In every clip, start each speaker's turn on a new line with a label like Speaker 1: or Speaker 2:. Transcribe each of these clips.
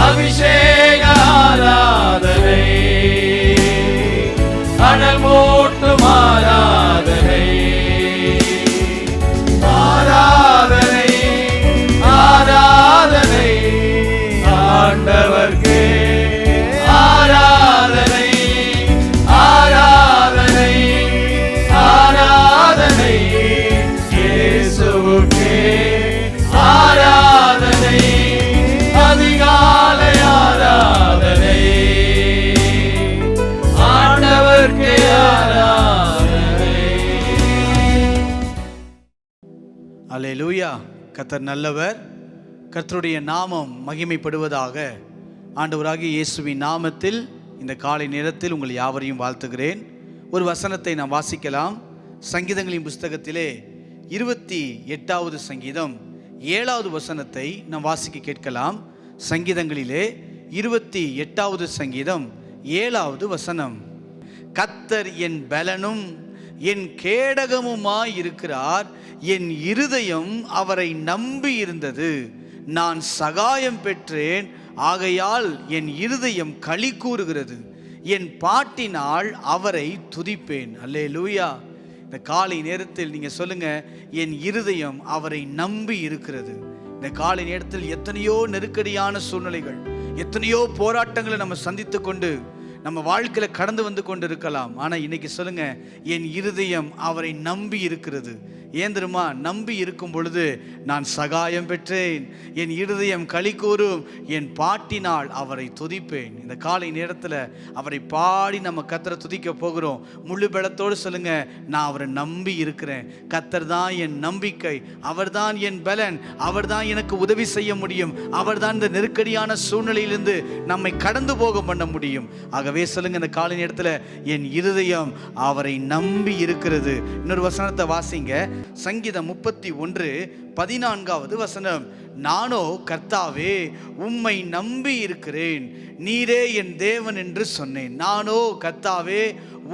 Speaker 1: அபிஷேக ஆராதனை, அனல் மூட்டும் ஆராதனை, ஆராதனை ஆராதனை ஆண்டவர்க்கே, ஆராதனை ஆராதனை ஆராதனை இயேசுவுக்கே, ஆராதனை அதிகாலை ஆராதனை ஆண்டவர்க்கே ஆராதனை.
Speaker 2: அல்லேலூயா. கர்த்தர் நல்லவர், கர்த்தருடைய நாமம் மகிமைப்படுவதாக. ஆண்டவராகிய இயேசுவின் நாமத்தில் இந்த காலை நேரத்தில் உங்கள் யாவரையும் வாழ்த்துகிறேன். ஒரு வசனத்தை நாம் வாசிக்கலாம். சங்கீதங்களின் புஸ்தகத்திலே 28வது சங்கீதம் 7வது வசனத்தை நாம் வாசிக்க கேட்கலாம். சங்கீதங்களிலே 28வது சங்கீதம் 7வது வசனம். கர்த்தர் என் பலனும் என் கேடகமுமாய் இருக்கிறார், என் இருதயம் அவரை நம்பி இருந்தது, நான் சகாயம் பெற்றேன், ஆகையால் என் இருதயம் களி கூறுகிறது, என் பாட்டினால் அவரை துதிப்பேன். அல்லேலூயா. இந்த காலை நேரத்தில் நீங்கள் சொல்லுங்க, என் இருதயம் அவரை நம்பி இருக்கிறது. இந்த காலை நேரத்தில் எத்தனையோ நெருக்கடியான சூழ்நிலைகள், எத்தனையோ போராட்டங்களை நம்ம சந்தித்து கொண்டு நம்ம வாழ்க்கையில் கடந்து வந்து கொண்டு இருக்கலாம். ஆனால் இன்னைக்கு சொல்லுங்க, என் இருதயம் அவரை நம்பி இருக்கிறது. ஏன் தெரியுமா? நம்பி இருக்கும் பொழுது நான் சகாயம் பெற்றேன், என் இருதயம் களி கூறும், என் பாட்டினால் அவரை துதிப்பேன். இந்த காலை நேரத்தில் அவரை பாடி நம்ம கர்த்தரை துதிக்க போகிறோம். முழு பலத்தோடு சொல்லுங்க, நான் அவரை நம்பி இருக்கிறேன், கர்த்தர் தான் என் நம்பிக்கை, அவர் தான் என் பலன், அவர் தான் எனக்கு உதவி செய்ய முடியும், அவர் தான் இந்த நெருக்கடியான சூழ்நிலையிலிருந்து நம்மை கடந்து போக பண்ண முடியும். ஆகவே சொல்லுங்க, இந்த காலை நேரத்தில் என் இருதயம் அவரை நம்பி இருக்கிறது. இன்னொரு வசனத்தை வாசிங்க. சங்கீதம் 31:14வது வசனம். நானோ கர்த்தாவே உம்மை நம்பி இருக்கிறேன், நீரே என் தேவன் என்று சொன்னேன். நானோ கர்த்தாவே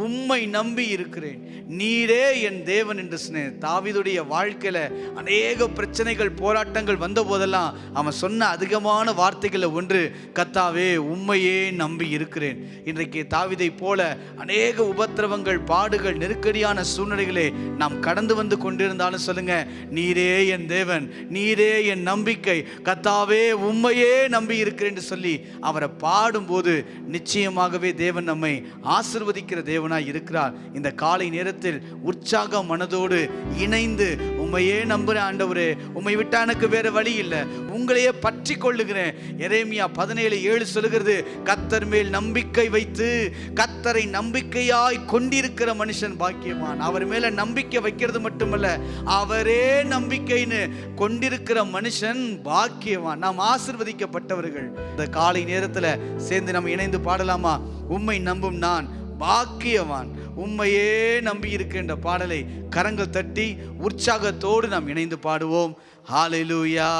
Speaker 2: உம்மை நம்பி இருக்கிறேன், நீரே என் தேவன் என்று சொன்னேன். தாவீதுடைய வாழ்க்கையில அநேக பிரச்சனைகள் போராட்டங்கள் வந்த போதெல்லாம் அவன் சொன்ன அதிகமான வார்த்தைகளை ஒன்று, கர்த்தாவே உம்மையே நம்பி இருக்கிறேன். இன்றைக்கு தாவீதை போல அநேக உபத்திரவங்கள், பாடுகள், நெருக்கடியான சூழ்நிலைகளே நாம் கடந்து வந்து கொண்டிருந்தாலும் சொல்லுங்க, நீரே என் தேவன், நீரே என் நம்பிக்கை, கர்த்தாவே உம்மையே நம்பி இருக்கிறேன் என்று சொல்லி அவரை பாடும்போது நிச்சயமாகவே தேவன் நம்மை ஆசீர்வதிக்கிற தேவனாய் இருக்கிறார். இந்த காலை நேரத்தில் உற்சாக மனதோடு இணைந்து உம்மையே நம்புறேன் ஆண்டவரே, உம்மை விட்டா எனக்கு வேற வழி இல்லை, உங்களையே பற்றி கொள்ளுகிறேன். எரேமியா 17:7 சொல்லுகிறது, கர்த்தர் மேல் நம்பிக்கை வைத்து கர்த்தரை நம்பிக்கையாய் கொண்டிருக்கிற மனுஷன் பாக்கியவான். அவர் மேல நம்பிக்கை வைக்கிறது மட்டுமல்ல, அவரே நம்பிக்கைன்னு கொண்டிருக்கிற மனுஷன் பாக்கியவான். நாம் ஆசீர்வதிக்கப்பட்டவர்கள். இந்த காலை நேரத்தில் சேர்ந்து நம்ம இணைந்து பாடலாமா? உம்மை நம்பும் நான் பாக்கியவான், உம்மையே நம்பி இருக்கின்ற பாடலை கரங்கள் தட்டி உற்சாகத்தோடு நாம் இணைந்து பாடுவோம். ஹல்லேலூயா.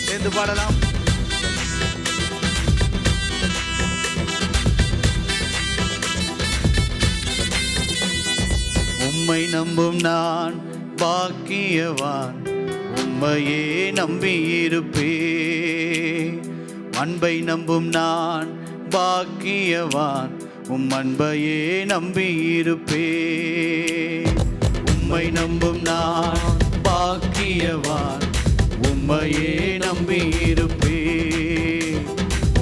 Speaker 2: சேர்ந்து பாடலாம். உம்மை நம்பும் நான் பாக்கியவான், உம்மையே நம்பியிருப்பேன். அன்பை நம்பும் நான் பாக்கியவான், உம் அன்பையே நம்பியிருப்பேன். உம்மை நம்பும் நான் பாக்கியவான், உம்மையே நம்பியிருப்பேன்.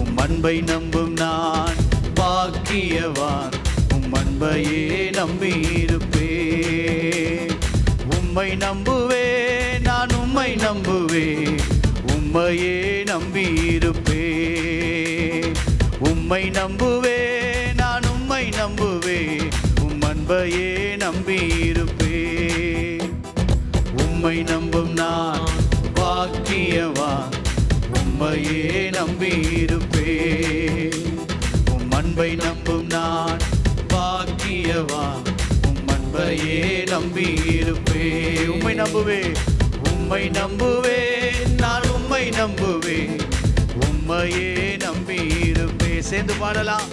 Speaker 2: உம் அன்பை நம்பும் நான் பாக்கியவான், உம் அன்பையே நம்பியிருப்பேன். உம்மை நம்புவேன், நான் உம்மை நம்புவேன், உம்மையே நம்பியிருப்பேன். உம்மை நம்புவேன், நான் உம்மை நம்புவேன், உம் அன்பையே நம்பியிருப்பேன். உம்மை நம்பும் நான் பாக்கியவான், உம்மையே நம்பியிருப்பேன். உம் அன்பை நம்பும் நான் பாக்கியவான், உம் அன்பையே நம்பியிருப்பேன். உம்மை நம்புவேன், உம்மை நம்புவேன், நான் உம்மை நம்புவேன், உம்மையே நம்பியிருப்பேன். சேர்ந்து பாடலாம்.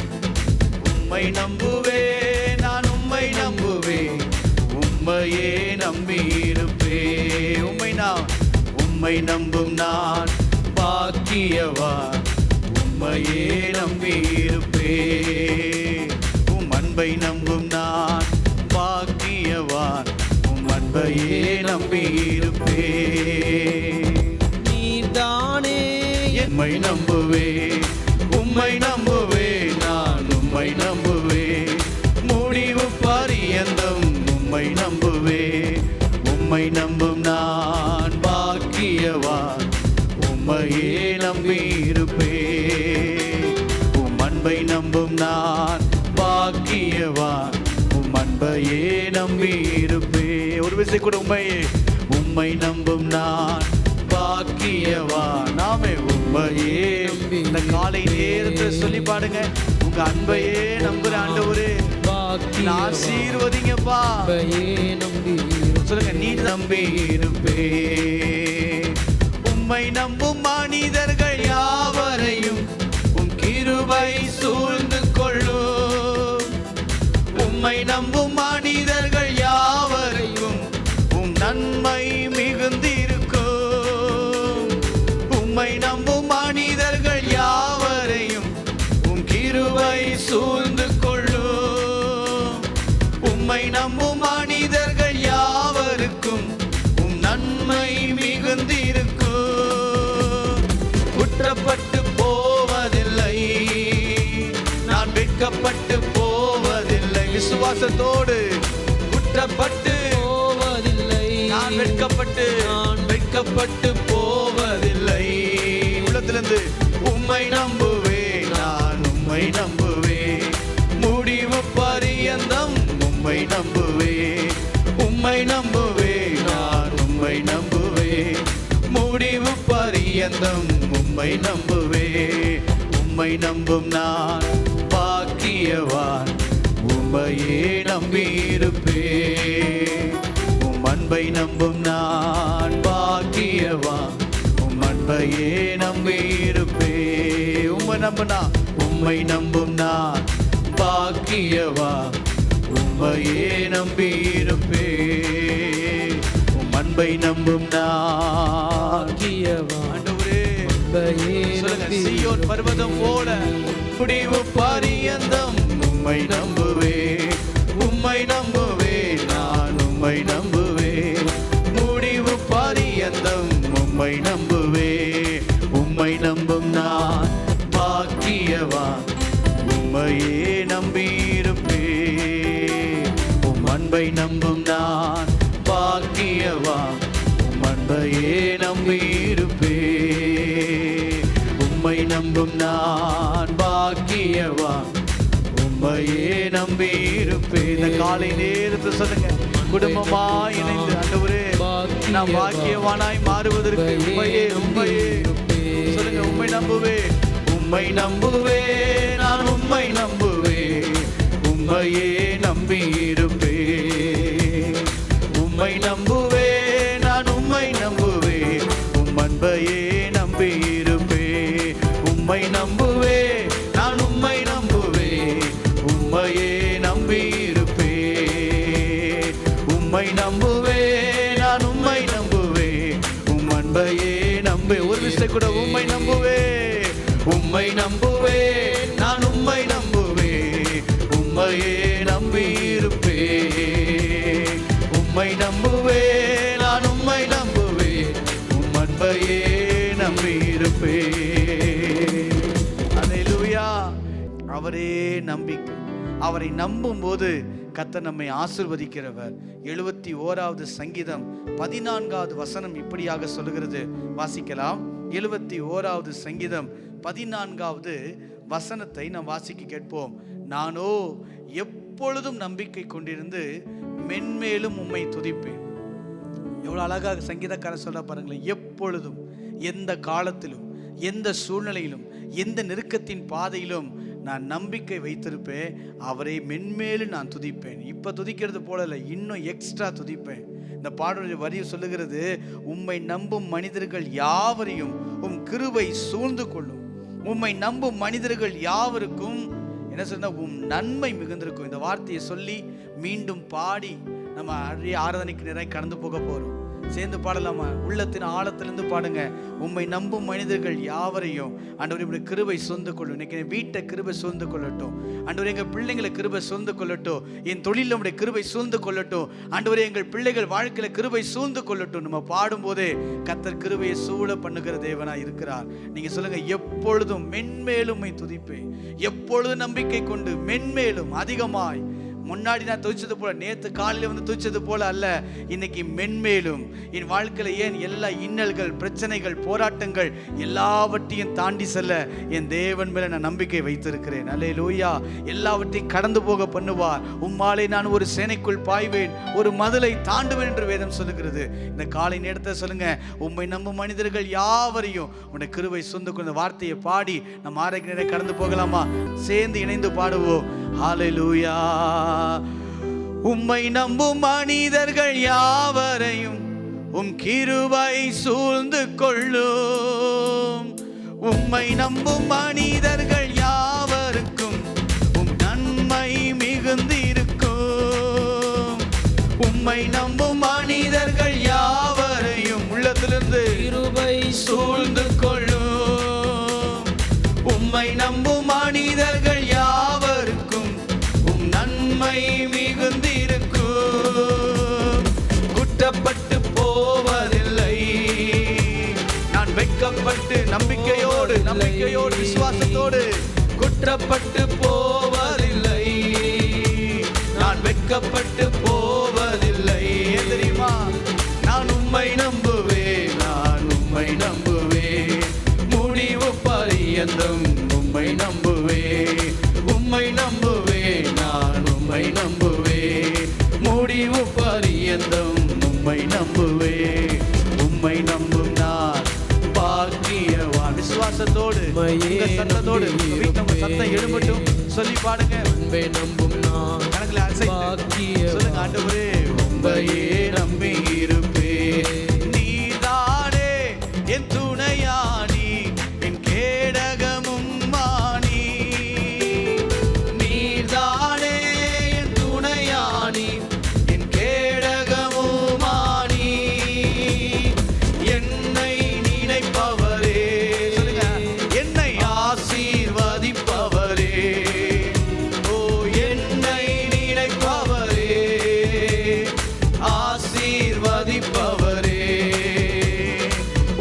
Speaker 2: உம்மை நம்புவேன், நான் உம்மை நம்புவேன், உம்மையே நம்பியிருப்பே. உம்மை நம்பும் நான் பாக்கியவான், உம்மையே நம்பியிருப்பே. உம் அன்பை நம்பும் நான் பாக்கியவான், உம் அன்பையே நம்பியிருப்பே.
Speaker 3: நீதானே
Speaker 2: உம்மை நம்புவே, உம்மை நம்புவே, நான் உம்மை நம்புவே. முடிவு பரியந்தம் உம்மை நம்புவே. உம்மை நம்பும் நான் பாக்கியவான், உம்மையே நம்பியிருப்பே. உம் அன்பை நம்பும் நான் பாக்கியவான், உம் அன்பையே நம்பியிருப்பே. ஒரு விஷயம் கூட உம்மை நம்பும் நான் பாக்கியவான். நாமே உம்மையே இந்த காலை நேரத்தில் சொல்லி பாடுங்க. உங்க அன்பையே நம்புற ஆண்டவரே ஆசீர்வதிங்கப்பா. சொல்லுங்க, நீ நம்பி இருப்பே. உம்மை நம்பும் மனிதர்கள் யாவரையும் உம் கிருபை சூழ்ந்து கொள்ளும். உம்மை நம்பும் மனிதர்கள் யாவரையும் உம் நன்மை மிகுந்திருக்கும். உம்மை நம்பும் மனிதர்கள் யாவரையும் உம் கிருபை சூழ்ந்து கொள்ளும். உம்மை நம்பும் மனிதர்கள் யாவருக்கும் உம் நன்மை மிகுந்திருக்கும். குற்றப்பட்டு போவதில்லை, நான் வெட்கப்பட்டு போவதில்லை. விசுவாசத்தோடு குற்றப்பட்டு
Speaker 3: போவதில்லை,
Speaker 2: நான் வெட்கப்பட்டு போவதில்லை. உள்ளத்திலிருந்து உம்மை நம்புவே, நான் உம்மை நம்புவே. முடிவு பரியந்தம் உம்மை நம்புவே. உம்மை நம்புவே, நான் உம்மை நம்புவே. முடிவு பரியந்தம் உம்மை நம்புவே. உம்மை நம்பும் நான் பாக்கியவான், உம்மையே நம்பியிருப்பே. உம் அன்பை நம்பும் நான் பாக்கியவான், உம் அன்பையே நம்பியிருப்பே. உம்மை நம்புனா, உம்மை நம்பும் நான் பாக்கியவான், உம்மையே நம்பியிருப்பே. உம் அன்பை நம்பும் நான் ஆண்டவரே. சொல்லுங்க, சீயோன் பர்வதம் போல முடிவு பரியந்தம் உம்மை நம்புவே. உம்மை நம்புவே, நான் உம்மை நம்புவே. முடிவு பரியந்தம் உம்மை நம்புவே. உம்மை நம்பும் நான் பாக்கியவான், உம்மையே நம்பியிருப்பே. உம் அன்பை நம்பும் நான் பாக்கியவான், உம் அன்பையே நம்பியிருப்பே. உம்மை நம்பும் நான் பாக்கியவான், உம்மையே நம்பியிருப்பே. இந்த காலை நேரத்தை சொல்லுங்க, குடும்பமா இணைந்து ஆண்டவரே நான் பாக்கியவானாய் மாறுவதற்கு உம்மையே சொல்லுங்க. உம்மை நம்புவே, உம்மை நம்புவே, நான் உம்மை நம்புவே. உம்மையே நம்பியிருப்பே. உம்மை நம்புவே, நான் உம்மை நம்புவே. உம் அன்பையே நம்பியிருப்பே. உம்மை நம்புவே, நான் உம்மை நம்புவே. உம்மையே நம்பியிருப்பே. உம்மை நம்புவே, நான் உம்மை நம்புவே. உம் அன்பையே நம்பே. ஒரு விஷயம் கூட உம்மை நம்புவே. உம்மை நம்புவே, நான் உம்மை நம்புவே. உம்மையே நம்பியிருப்பே. உம்மை நம்புவே, நான் உம்மை நம்புவே. உம் அன்பையே நம்பியிருப்பே. அல்லேலூயா. அவரே நம்பிக்கை. அவரை நம்பும் போது கர்த்தர் நம்மை ஆசீர்வதிக்கிறவர். 71வது சங்கீதம் 14வது வசனம் இப்படியாக சொல்லுகிறது. வாசிக்கலாம். 71வது சங்கீதம் 14வது வசனத்தை நாம் வாசிக்க கேட்போம். நானோ எப்பொழுதும் நம்பிக்கை கொண்டிருந்து மென்மேலும் உம்மை துதிப்பேன். எவ்வளவு அழகாக சங்கீதக்காரர் சொல்ல பாருங்களேன். எப்பொழுதும், எந்த காலத்திலும், எந்த சூழ்நிலையிலும், எந்த நெருக்கத்தின் பாதையிலும் நான் நம்பிக்கை வைத்திருப்பேன். அவரை மென்மேலும் நான் துதிப்பேன். இப்போ துதிக்கிறது போல இல்லை, இன்னும் எக்ஸ்ட்ரா துதிப்பேன். இந்த பாடலுடைய வரியை சொல்லுகிறது, உம்மை நம்பும் மனிதர்கள் யாவரையும் உம் கிருபை சூழ்ந்து கொள்ளும். உம்மை நம்பும் மனிதர்கள் யாவருக்கும் என்ன சொன்ன, உம் நன்மை மிகுந்திருக்கும். இந்த வார்த்தையை சொல்லி மீண்டும் பாடி நம்ம ஆராதனைக்கு நிறைய கடந்து போக போகிறோம். சேர்ந்து பாடலாமா? உள்ளத்தின் ஆழத்திலிருந்து பாடுங்க. உம்மை நம்பும் மனிதர்கள் யாவரையும் ஆண்டவரே உம்முடைய கிருபை சொந்து கொள்ளும். இன்னைக்கு வீட்டை கிருபை சொந்து கொள்ளட்டும் ஆண்டவரே. எங்கள் பிள்ளைங்களை கிருபை சொந்து கொள்ளட்டும். என் தொழிலில் உம்முடைய கிருபை சூழ்ந்து கொள்ளட்டும் ஆண்டவரே. எங்கள் பிள்ளைகள் வாழ்க்கையில கிருபை சூழ்ந்து கொள்ளட்டும். நம்ம பாடும்போதே கர்த்தர் கிருபையை சூழ பண்ணுகிற தேவனா இருக்கிறார். நீங்க சொல்லுங்க, எப்பொழுதும் மென்மேலும் துதிப்பேன், எப்பொழுதும் நம்பிக்கை கொண்டு மென்மேலும் அதிகமாய். முன்னாடி நான் துதிச்சது போல, நேற்று காலையில் வந்து துதிச்சது போல அல்ல, இன்னைக்கு மென்மேலும் என் வாழ்க்கையில் ஏன் எல்லா இன்னல்கள், பிரச்சனைகள், போராட்டங்கள் எல்லாவற்றையும் தாண்டி செல்ல என் தேவன் மேல நான் நம்பிக்கை வைத்திருக்கிறேன். அல்லேலூயா. எல்லாவற்றையும் கடந்து போக பண்ணுவார். உம்மாலே நான் ஒரு சேனைக்குள் பாய்வேன், ஒரு மதிலை தாண்டுவேன் என்று வேதம் சொல்லுகிறது. இந்த காலை நேரத்தை சொல்லுங்க, உம்மை நம்பும் மனிதர்கள் யாவரையும் உன்னுடைய கிருபை சொந்த கொண்ட வார்த்தையை பாடி நம்ம ஆரோக்கிய நேரம் கடந்து போகலாமா? சேர்ந்து இணைந்து பாடுவோம். ஹல்லேலூயா. உம்மை நம்பும் மனிதர்கள் யாவரையும் உம் கிருபை சூழ்ந்து கொள்ளும். உம்மை நம்பும் மனிதர்கள் யாவருக்கும் உம் நன்மை மிகுந்திருக்கும். உம்மை நம்பும் மனிதர்கள் யாவரையும் உள்ளத்திலிருந்து
Speaker 3: கிருபை
Speaker 2: சூழ்ந்து கொள்ளும். உம்மை நம்பும் மனிதர்கள் யாவருக்கும் உம் நன்மை மிகுந்திருக்கும். குற்றப்பட்டு போவதில்லை, நான் வெட்கப்பட்டு நம்பிக்கையோடு விசுவாசத்தோடு குற்றப்பட்டு போவதில்லை, நான் வெட்கப்பட்டு போவதில்லை. தெரியுமா? நான் உம்மை நம்புவேன், நான் உம்மை நம்புவேன், முடிவு பரியந்தம் உம்மை நம்புவேன், உம்மை நம்புவேன், நான் உம்மை நம்புவேன், முடிவு பரியந்தம் உம்மை நம்புவேன். உம்மை நம்பும் நான் பாக்கியவான். விசுவாசத்தோடு சத்தத்தோடு சத்தம் எழும்பட்டும், சொல்லி பாடுங்க.
Speaker 3: அன்பை நம்பும் நான்
Speaker 2: கணக்குல
Speaker 3: பாக்கியவான்.
Speaker 2: சொல்லுங்க, ஆண்டவரே உம்மையே நம்பி இருப்பேன், நீதானே என் துணையானி, என் கேடகமும் மானி. நீதானே என் துணையானி, என் கேடகமும் மானி. என்னை நினைப்பவரே, சொல்லுங்க, என்னை ஆசீர்வதிப்பவரே, ஓ என்னை நினைப்பவரே, ஆசீர்வதிப்பவரே.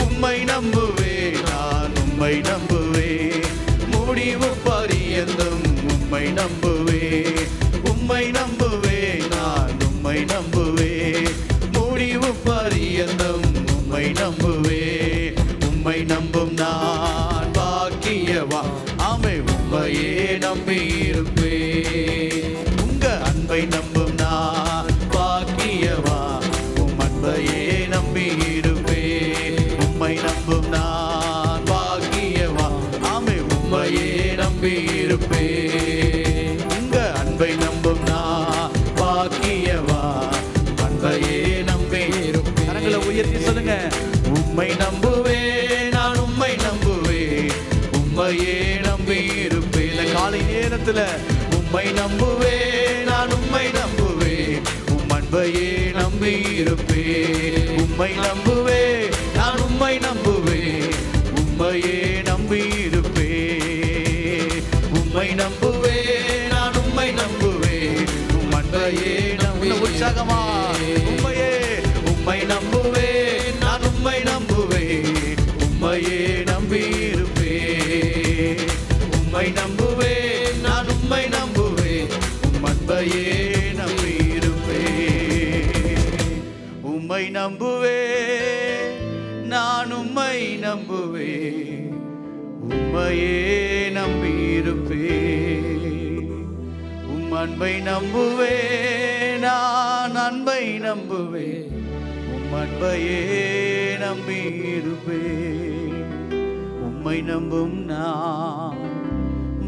Speaker 2: உம்மை நம்புவேன், நான் உம்மை நம்புவேன், முடிவு பரியந்தம் உம்மை நம்புவேன், உம்மை நம்புவேன், நான் உம்மை நம்புவேன், முடிவு பரியந்தம் உம்மை நம்புவேன். உம்மை நம்பும் நான் பாக்கியவான். ஆமே, உம்மையே நம்பி இருப்பேன். உங்க அன்பை நம்பும் நான் பாக்கியவான், உம் அன்பையே நம்பி இருப்பேன். உம்மை நம்பும் நான் பாக்கியவான். ஆமே, உம்மையே நம்பி இருப்பேன். உங்க அன்பை நம்பும் நான் பாக்கியவான், அன்பையே நம்பி இருப்பேன். கரங்களை உயர்த்தி சொல்லுங்க, உம்மை நம்புவேன், நான் உம்மை நம்புவேன், உம்மையே நம்பி இருப்பேன். இந்த காலை நேரத்துல உம்மை நம்புவேன், நான் உம்மை நம்புவேன், உம் அன்பையே நம்பி இருப்பேன். உம்மை நம்புவேன், நான் உம்மை நம்புவேன், உம்மையே நம்பி இருப்பேன். உம்மை நம்புவேன், நான் உம்மை நம்புவேன், உம் அன்பையே நம்பி. உற்சாகமா உம்மையே, உம்மை நம்புவேன், நான் உம்மை நம்புவேன், உம்மையே நம்பி இருப்பேன். உம்மை நம்புவேன், நான் உம்மை நம்புவேன், உம் அன்பையே நம்பி இருப்பேன். உம்மை நம்புவேன், நான் உம்மை நம்புவேன், உம்மையே நம்பி இருப்பேன். உம் அன்பை நம்புவேன், நான் அன்பை நம்புவேன், உம் அன்பையே நம்பி இருப்பேன். உம்மை நம்பும் நான்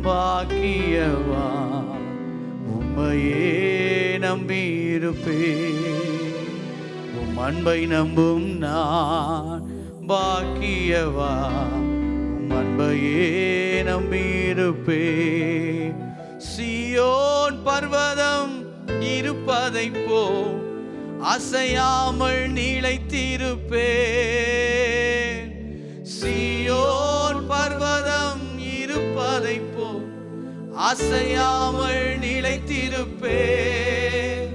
Speaker 2: பாக்கியவான், உம்மையே நம்பி இருப்பேன். உம் அன்பை நம்பும் நான் பாக்கியவான், உம் அன்பையே நம்பி இருப்பேன். சீயோன் பர்வதம் இருப்பதைப் போல் அசையாமல் நிலைத்திருப்பேன். சீயோன் பர்வதம் இருப்பதை போல் அசையாமல் நிலைத்திருப்பேன்.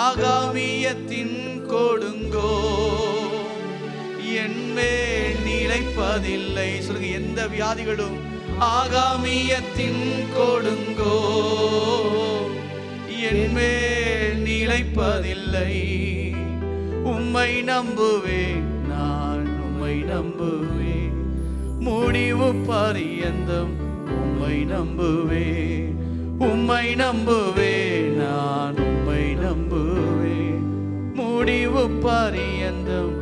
Speaker 2: ஆகாமியத்தின் கொடுங்கோ என்மேல் நிலைப்பதில்லை. சொல்லுங்க, எந்த வியாதிகளும் ஆகாமியத்தின் கொடுங்கோ என்மேல் நிலைப்பதில்லை. உம்மை நம்புவேன், நான் உம்மை நம்புவேன். முடிவு பரியந்தம் உம்மை நம்புவேன். உம்மை நம்புவேன், நான் உம்மை நம்புவேன். முடிவு பரியந்தம்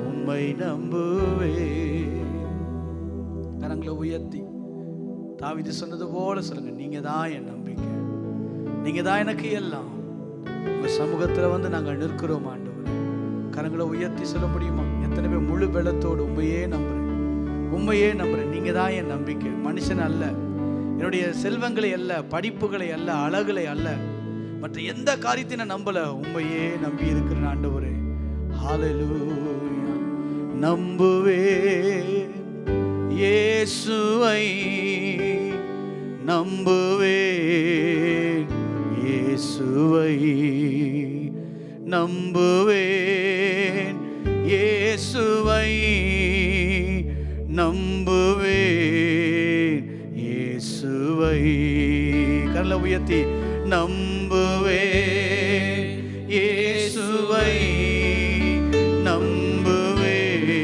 Speaker 2: உம்மை நம்புவேன். கரங்களை உயர்த்தி தாவீது சொன்னது போல சொல்லுங்க, நீங்க தான் என் நம்பிக்கை, நீங்க தான் எனக்கு எல்லாம். உங்க சமூகத்துல வந்து நாங்கள் நிற்கிறோம் ஆண்டவரே. கரங்களை உயர்த்தி சொல்ல முடியுமா? எத்தனை பேர் முழு பலத்தோடு உண்மையே நம்புறேன், உண்மையே நம்புறேன். நீங்க தான் என் நம்பிக்கை. மனுஷன் அல்ல, என்னுடைய செல்வங்களை அல்ல, படிப்புகளை அல்ல, அழகுகளை அல்ல, மற்ற எந்த காரியத்தை நான் நம்பல, உண்மையே நம்பி இருக்கிறேன் ஆண்டவரே. ஹல்லேலூயா. நம்புவேன் இயேசுவை, நம்புவேன் இயேசுவை, நம்புவேன் இயேசுவை, நம்புவேன் இயேசுவை. கரங்களை உயர்த்தி நம்புவேன் இயேசுவை, நம்புவேன்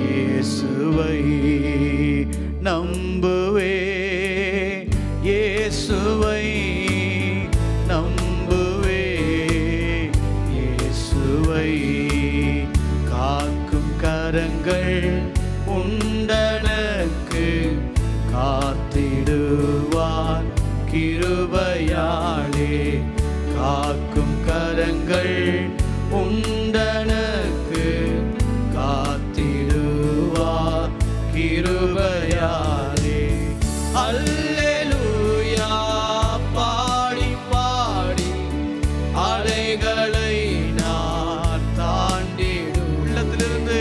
Speaker 2: இயேசுவை, நம்புவேன் இயேசுவை, நம்புவேன் இயேசுவை. காக்கும் கரங்கள் உண்டனக்கு, காத்திடுவார் கிருபையாலே. காக்கும் கரங்கள் உண்டனக்கு, காத்திடுவார் கிருபையாலே. அல்லேலூயா பாடி பாடி அலைகளை நான் தாண்டிடும். உள்ளத்திலிருந்து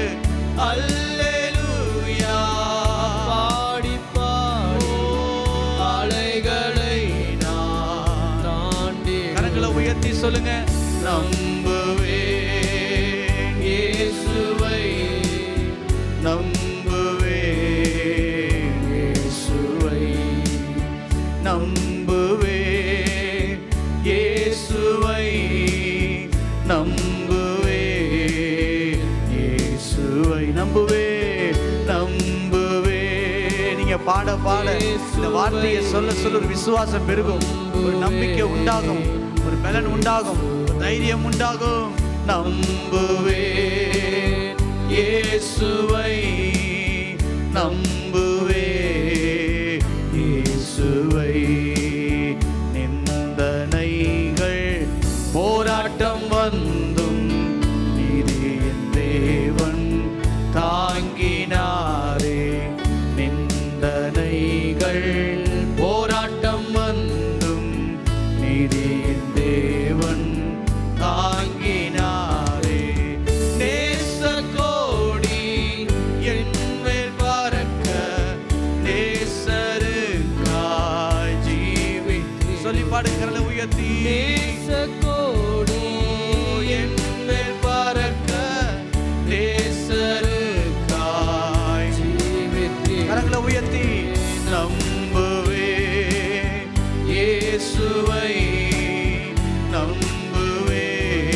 Speaker 2: அல்லேலூயா பாடி பாடி அலைகளை நான் தாண்டி. கரங்களை உயர்த்தி சொல்லுங்க, நம்புவேன் இயேசுவை, நம்புவேன் இயேசுவை, நம்புவேன் இயேசுவை, நம்புவேன் இயேசுவை, நம்புவேன், நம்புவேன். நீங்க பாட பாட இந்த வார்த்தையை சொல்ல சொல்ல ஒரு விசுவாசம் பெருகும், ஒரு நம்பிக்கை உண்டாகும், ஒரு பலன் உண்டாகும், ஒரு தைரியம் உண்டாகும். நம்புவேன் இயேசுவை, நம்புவேன் இயேசுவை. நிந்தனைகள் போராட்டம் வந்தும் நீதியின் தேவன் தாங்கினாரே. நிந்தனைகள் போராட்டம் வந்தும் நீதியின் தேவன் தாங்கினாரே. நேச கோடி என் மேல் பறக்க, நேசருக்காய் ஜீவித்து. சொல்லி பாடுகிறத உயர்த்தி, நேச கோடி என் மேல் பறக்க, நேசருக்காய் ஜீவித்து. கரங்களை உயர்த்தி நம்புவேன் இயேசுவை, நம்புவேன்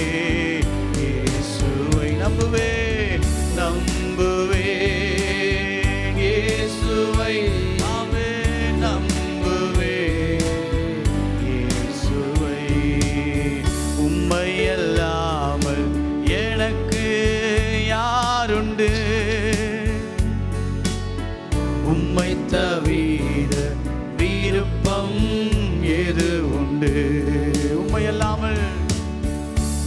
Speaker 2: இயேசுவை, நம்புவேன், நம்புவேன் இயேசுவை. ஆமென். நம்புவேன் இயேசுவை. உம்மை அல்லாமல் எனக்கு யாருண்டு? உம்மை தவிர விருப்பம் எது உண்டு? உம்மை அல்லாமல்,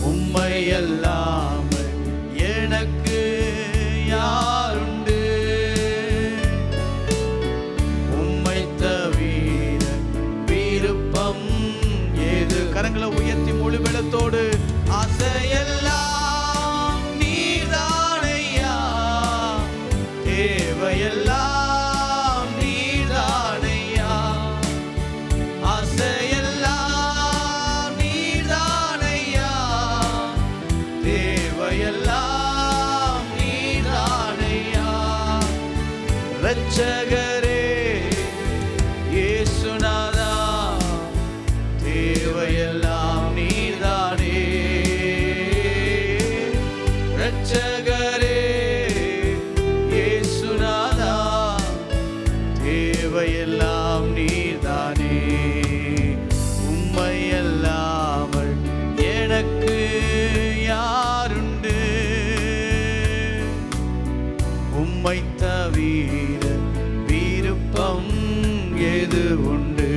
Speaker 2: உம்மை அல்லாமல் எனக்கு யாருண்டு? உம்மை தவிர விருப்பம் எது? கரங்களை உயர்த்தி முழு பலத்தோடு ஆசைய இரட்சகரே இயேசுநாதா தேவையெல்லாம் நீர்தானே. இரட்சகரே இயேசுநாதா தேவையெல்லாம் நீர்தானே. உம்மை அல்லாமல் எனக்கு யாருண்டு, உம்மை தவிர விருப்பம் எது உண்டு.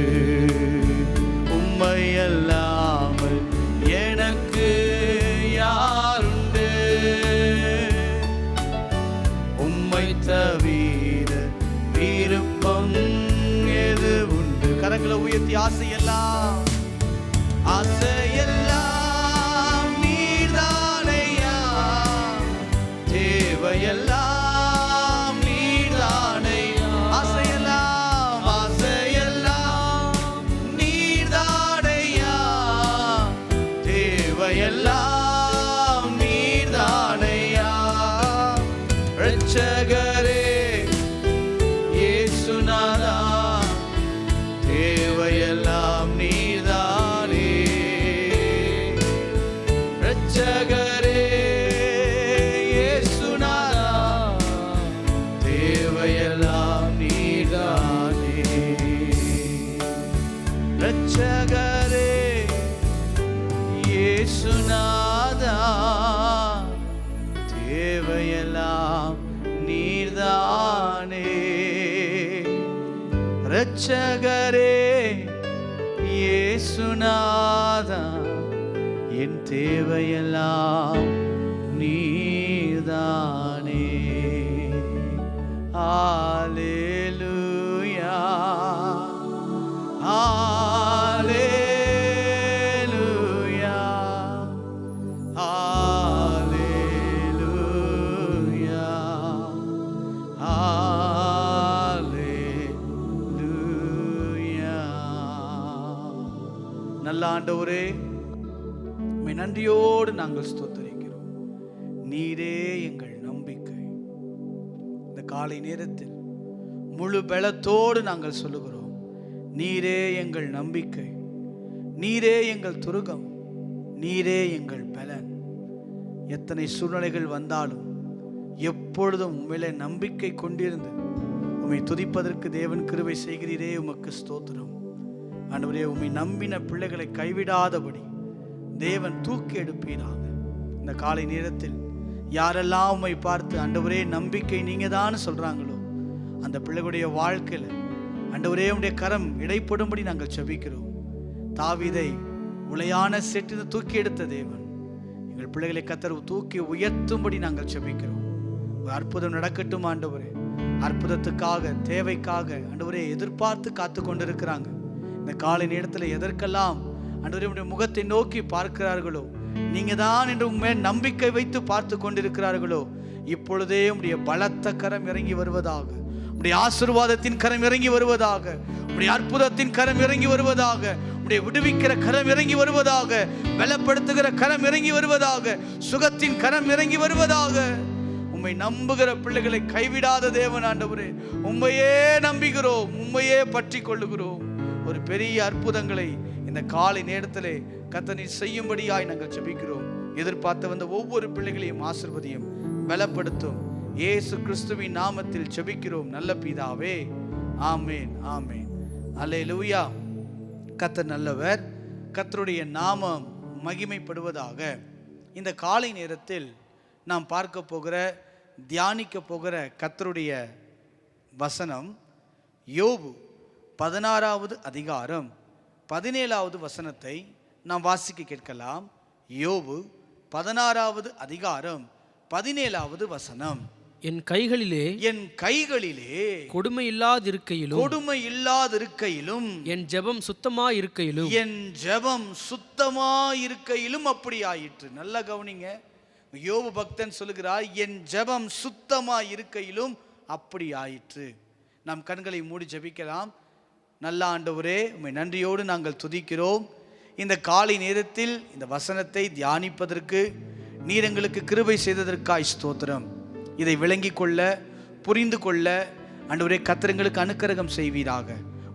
Speaker 2: உம்மை அல்லாமல் எனக்கு யாருண்டு, உம்மை தவிர விருப்பம் எது உண்டு. கரங்களை உயர்த்தி ஆசையெல்லாம் ஆசையெல்லாம் நீர்தானையா, தேவையெல்லாம் நீர்தானையா. ஆசையெல்லாம் ஆசையெல்லாம் நீர்தானையா, தேவையெல்லாம் நீர்தானையா. இரட்சகரே இயேசுநாதா தேவையெல்லாம் நீர்தானே. இரட்சகரே இயேசுநாதா தேவையெல்லாம் நீர்தானே. இரட்சகரே இயேசுநாதா தேவையெல்லாம் நீர்தானே. இரட்சகரே இயேசுநாதா என் தேவையெல்லாம் நீர்தானே. ஹல்லேலூயா ஹல்லேலூயா ஹல்லேலூயா ஹல்லேலூயா. நல்ல ஆண்டவரே, உம்மை நன்றியோடு நாங்கள் ஸ்தோத்திரிக்கிறோம். நீரே எங்கள் நம்பிக்கை. இந்த காலை நேரத்தில் முழு பலத்தோடு நாங்கள் சொல்லுகிறோம், நீரே எங்கள் நம்பிக்கை, நீரே எங்கள் துருகம், நீரே எங்கள் பலன். எத்தனை சூழ்நிலைகள் வந்தாலும் எப்பொழுதும் உம்மிலே நம்பிக்கை கொண்டிருந்து உம்மை துதிப்பதற்கு தேவன் கிருபை செய்கிறீரே, உமக்கு ஸ்தோத்திரம். ஆண்டவரே, உம்மை நம்பின பிள்ளைகளை கைவிடாதபடி தேவன் தூக்கி எடுப்பீராக. இந்த காலை நேரத்தில் யாரெல்லாம் உம்மை பார்த்து ஆண்டவரே நம்பிக்கை நீங்க தான் சொல்றாங்களோ, அந்த பிள்ளைகளுடைய வாழ்க்கையில் ஆண்டவரே உம்முடைய கரம் இடைப்படும்படி நாங்கள் செபிக்கிறோம். தாவீதை உளையான செட்டில் தூக்கி எடுத்த தேவன் எங்கள் பிள்ளைகளை கர்த்தர் தூக்கி உயர்த்தும்படி நாங்கள் செபிக்கிறோம். ஒரு அற்புதம் நடக்கட்டும் ஆண்டவரே. அற்புதத்துக்காக தேவைக்காக ஆண்டவரே எதிர்பார்த்து காத்து கொண்டிருக்கிறாங்க. இந்த காலை நேரத்தில் எதற்கெல்லாம் ஆண்டவரே உம்முடைய முகத்தை நோக்கி பார்க்கிறார்களோ, நீங்க தான் என்று உண்மையை நம்பிக்கை வைத்து பார்த்து கொண்டிருக்கிறார்களோ, இப்பொழுதே உம்முடைய பலத்த கரம் இறங்கி வருவதாக, உம்முடைய ஆசீர்வாதத்தின் கரம் இறங்கி வருவதாக, உம்முடைய அற்புதத்தின் கரம் இறங்கி வருவதாக, உம்முடைய விடுவிக்கிற கரம் இறங்கி வருவதாக, பலப்படுத்துகிற கரம் இறங்கி வருவதாக, சுகத்தின் கரம் இறங்கி வருவதாக. உம்மை நம்புகிற பிள்ளைகளை கைவிடாத தேவன் ஆண்டவரே, உம்மையே நம்புகிறோம், உம்மையே பற்றி கொள்ளுகிறோம். ஒரு பெரிய அற்புதங்களை இந்த காலை நேரத்திலே கர்த்தர் நீர் செய்யும்படியாய் நாங்கள் ஜெபிக்கிறோம். எதிர்பார்த்து வந்த ஒவ்வொரு பிள்ளைகளையும் ஆசீர்வதியும், பலப்படுத்தும். இயேசு கிறிஸ்துவின் நாமத்தில் ஜெபிக்கிறோம் நல்ல பிதாவே, ஆமேன் ஆமேன். அல்லேலூயா. கர்த்தர் நல்லவர், கர்த்தருடைய நாமம் மகிமைப்படுவதாக. இந்த காலை நேரத்தில் நாம் பார்க்க போகிற, தியானிக்க போகிற கர்த்தருடைய வசனம் யோபு 16வது அதிகாரம் 17வது வசனத்தை நாம் வாசிக்க கேட்கலாம். யோபு 16வது அதிகாரம் 17வது வசனம்.
Speaker 3: என் கைகளிலே
Speaker 2: கொடுமை இல்லாதிருக்கையிலும்
Speaker 3: என் ஜெபம்
Speaker 2: சுத்தமாயிருக்கையிலும் அப்படி ஆயிற்று. நல்ல கவனிங்க. யோபு பக்தன் சொல்லுகிறார், என் ஜெபம் சுத்தமாயிருக்கையிலும் அப்படி ஆயிற்று. நாம் கண்களை மூடி ஜெபிக்கலாம். நல்ல ஆண்டவரே, உம்மை நன்றியோடு நாங்கள் துதிக்கிறோம். இந்த காலை நேரத்தில் இந்த வசனத்தை தியானிப்பதற்கு நீர் எங்களுக்கு கிருபை செய்ததற்காய் ஸ்தோத்திரம். இதை விளங்கி கொள்ள, புரிந்து கொள்ள ஆண்டவரே கர்த்தர்களுக்கு அனுக்கிரகம் செய்வீராக.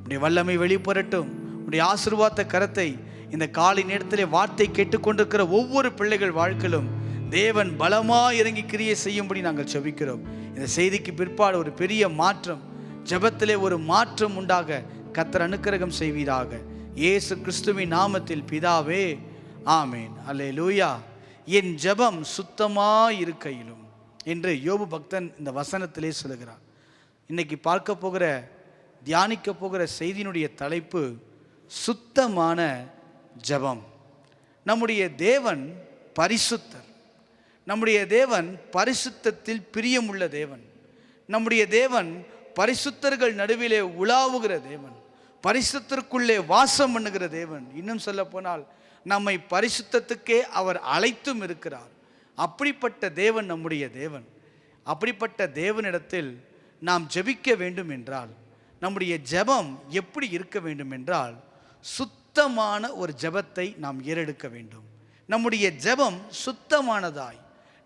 Speaker 2: உடைய வல்லமை வெளிப்படட்டும். உடைய ஆசீர்வாத கரத்தை இந்த காலை நேரத்திலே வார்த்தை கேட்டுக்கொண்டிருக்கிற ஒவ்வொரு பிள்ளைகள் வாழ்க்கையிலும் தேவன் பலமாக இறங்கி கிரியை செய்யும்படி நாங்கள் ஜெபிக்கிறோம். இந்த செய்திக்கு பிற்பாடு ஒரு பெரிய மாற்றம், ஜெபத்திலே ஒரு மாற்றம் உண்டாக கர்த்தர் அனுக்கிரகம் செய்வீராக. இயேசு கிறிஸ்துவின் நாமத்தில் பிதாவே, ஆமேன். அல்லேலூயா. என் ஜெபம் சுத்தமாக இருக்கையிலும் என்று யோபு பக்தன் இந்த வசனத்திலே சொல்லுகிறார். இன்னைக்கு பார்க்க போகிற, தியானிக்க போகிற செய்தியினுடைய தலைப்பு சுத்தமான ஜெபம். நம்முடைய தேவன் பரிசுத்தர். நம்முடைய தேவன் பரிசுத்தத்தில் பிரியமுள்ள தேவன். நம்முடைய தேவன் பரிசுத்தர்கள் நடுவிலே உலாவுகிற தேவன், பரிசுத்தருக்குள்ளே வாசம் பண்ணுகிற தேவன். இன்னும் சொல்ல போனால் நம்மை பரிசுத்தத்துக்கே அவர் அழைத்தும் இருக்கிறார். அப்படிப்பட்ட தேவன் நம்முடைய தேவன். அப்படிப்பட்ட தேவனிடத்தில் நாம் ஜெபிக்க வேண்டும் என்றால், நம்முடைய ஜெபம் எப்படி இருக்க வேண்டும் என்றால், சுத்தமான ஒரு ஜெபத்தை நாம் ஏறெடுக்க வேண்டும். நம்முடைய ஜெபம் சுத்தமானதாய்,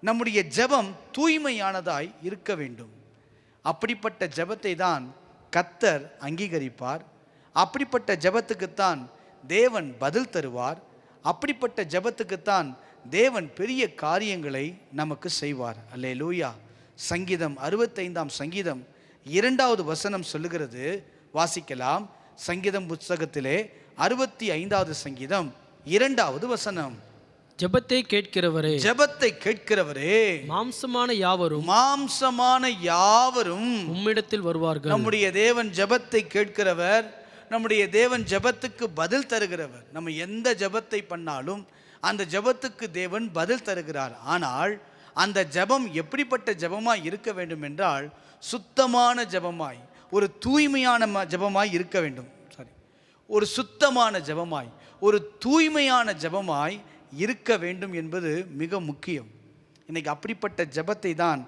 Speaker 2: நம்முடைய ஜெபம் தூய்மையானதாய் இருக்க வேண்டும். அப்படிப்பட்ட ஜெபத்தை தான் கர்த்தர் அங்கீகரிப்பார். அப்படிப்பட்ட ஜெபத்துக்குத்தான் தேவன் பதில் தருவார். அப்படிப்பட்ட ஜெபத்துக்குத்தான் தேவன் பெரிய காரியங்களை நமக்கு செய்வார். அல்லேலூயா. சங்கீதம் 65ஆம் சங்கீதம் 2வது வசனம் சொல்லுகிறது, வாசிக்கலாம். சங்கீதம் புத்தகத்திலே 65வது சங்கீதம் 2வது வசனம்.
Speaker 3: ஜெபத்தை கேட்கிறவரே,
Speaker 2: ஜெபத்தை கேட்கிறவரே,
Speaker 3: மாம்சமான யாவரும் உம்மிடத்தில் வருவார்கள்.
Speaker 2: நம்முடைய தேவன் ஜெபத்தை கேட்கிறவர். நம்முடைய தேவன் ஜெபத்துக்கு பதில் தருகிறவர். நம்ம எந்த ஜெபத்தை பண்ணாலும் அந்த ஜெபத்துக்கு தேவன் பதில் தருகிறார். ஆனால் அந்த ஜெபம் எப்படிப்பட்ட ஜெபமாய் இருக்க வேண்டும் என்றால், சுத்தமான ஜெபமாய், ஒரு தூய்மையான ஜெபமாய் இருக்க வேண்டும். ஒரு சுத்தமான ஜெபமாய், ஒரு தூய்மையான ஜெபமாய் இருக்க வேண்டும் என்பது மிக முக்கியம். இன்னைக்கு அப்படிப்பட்ட ஜெபத்தை தான்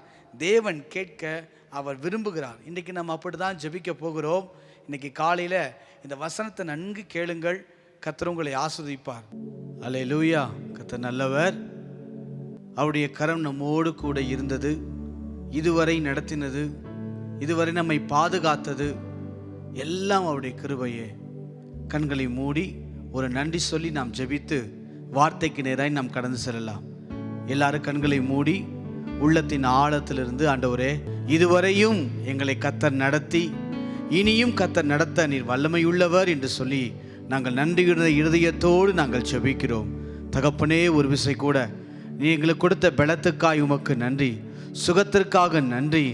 Speaker 2: தேவன் கேட்க அவர் விரும்புகிறார். இன்றைக்கி நம்ம அப்படி தான் ஜெபிக்க போகிறோம். இன்னைக்கு காலையில் இந்த வசனத்தை நன்கு கேளுங்கள். கர்த்தர் உங்களை ஆசீர்வதிப்பார். அல்லேலூயா. கர்த்தர் நல்லவர். அவருடைய கரம் நம்மோடு கூட இருந்தது, இதுவரை நடத்தினது, இதுவரை நம்மை பாதுகாத்தது எல்லாம் அவருடைய கிருபையே. கண்களை மூடி ஒரு நன்றி சொல்லி நாம் ஜெபித்து வார்த்தைக்கு நேராய் நாம் கடந்து செல்லலாம். எல்லாரும் கண்களை மூடி உள்ளத்தின் ஆழத்திலிருந்து, ஆண்டவரே, இதுவரையும் எங்களை கர்த்தர் நடத்தி இனியும் கர்த்தர் நடத்த நீர் வல்லமையுள்ளவர் என்று சொல்லி நாங்கள் நன்றியுள்ள இருதயத்தோடு நாங்கள் ஜெபிக்கிறோம். தகப்பனே, ஒரு விசை கூட நீ எங்களுக்கு கொடுத்த பலத்துக்காய் உமக்கு நன்றி, சுகத்திற்காக நன்றி,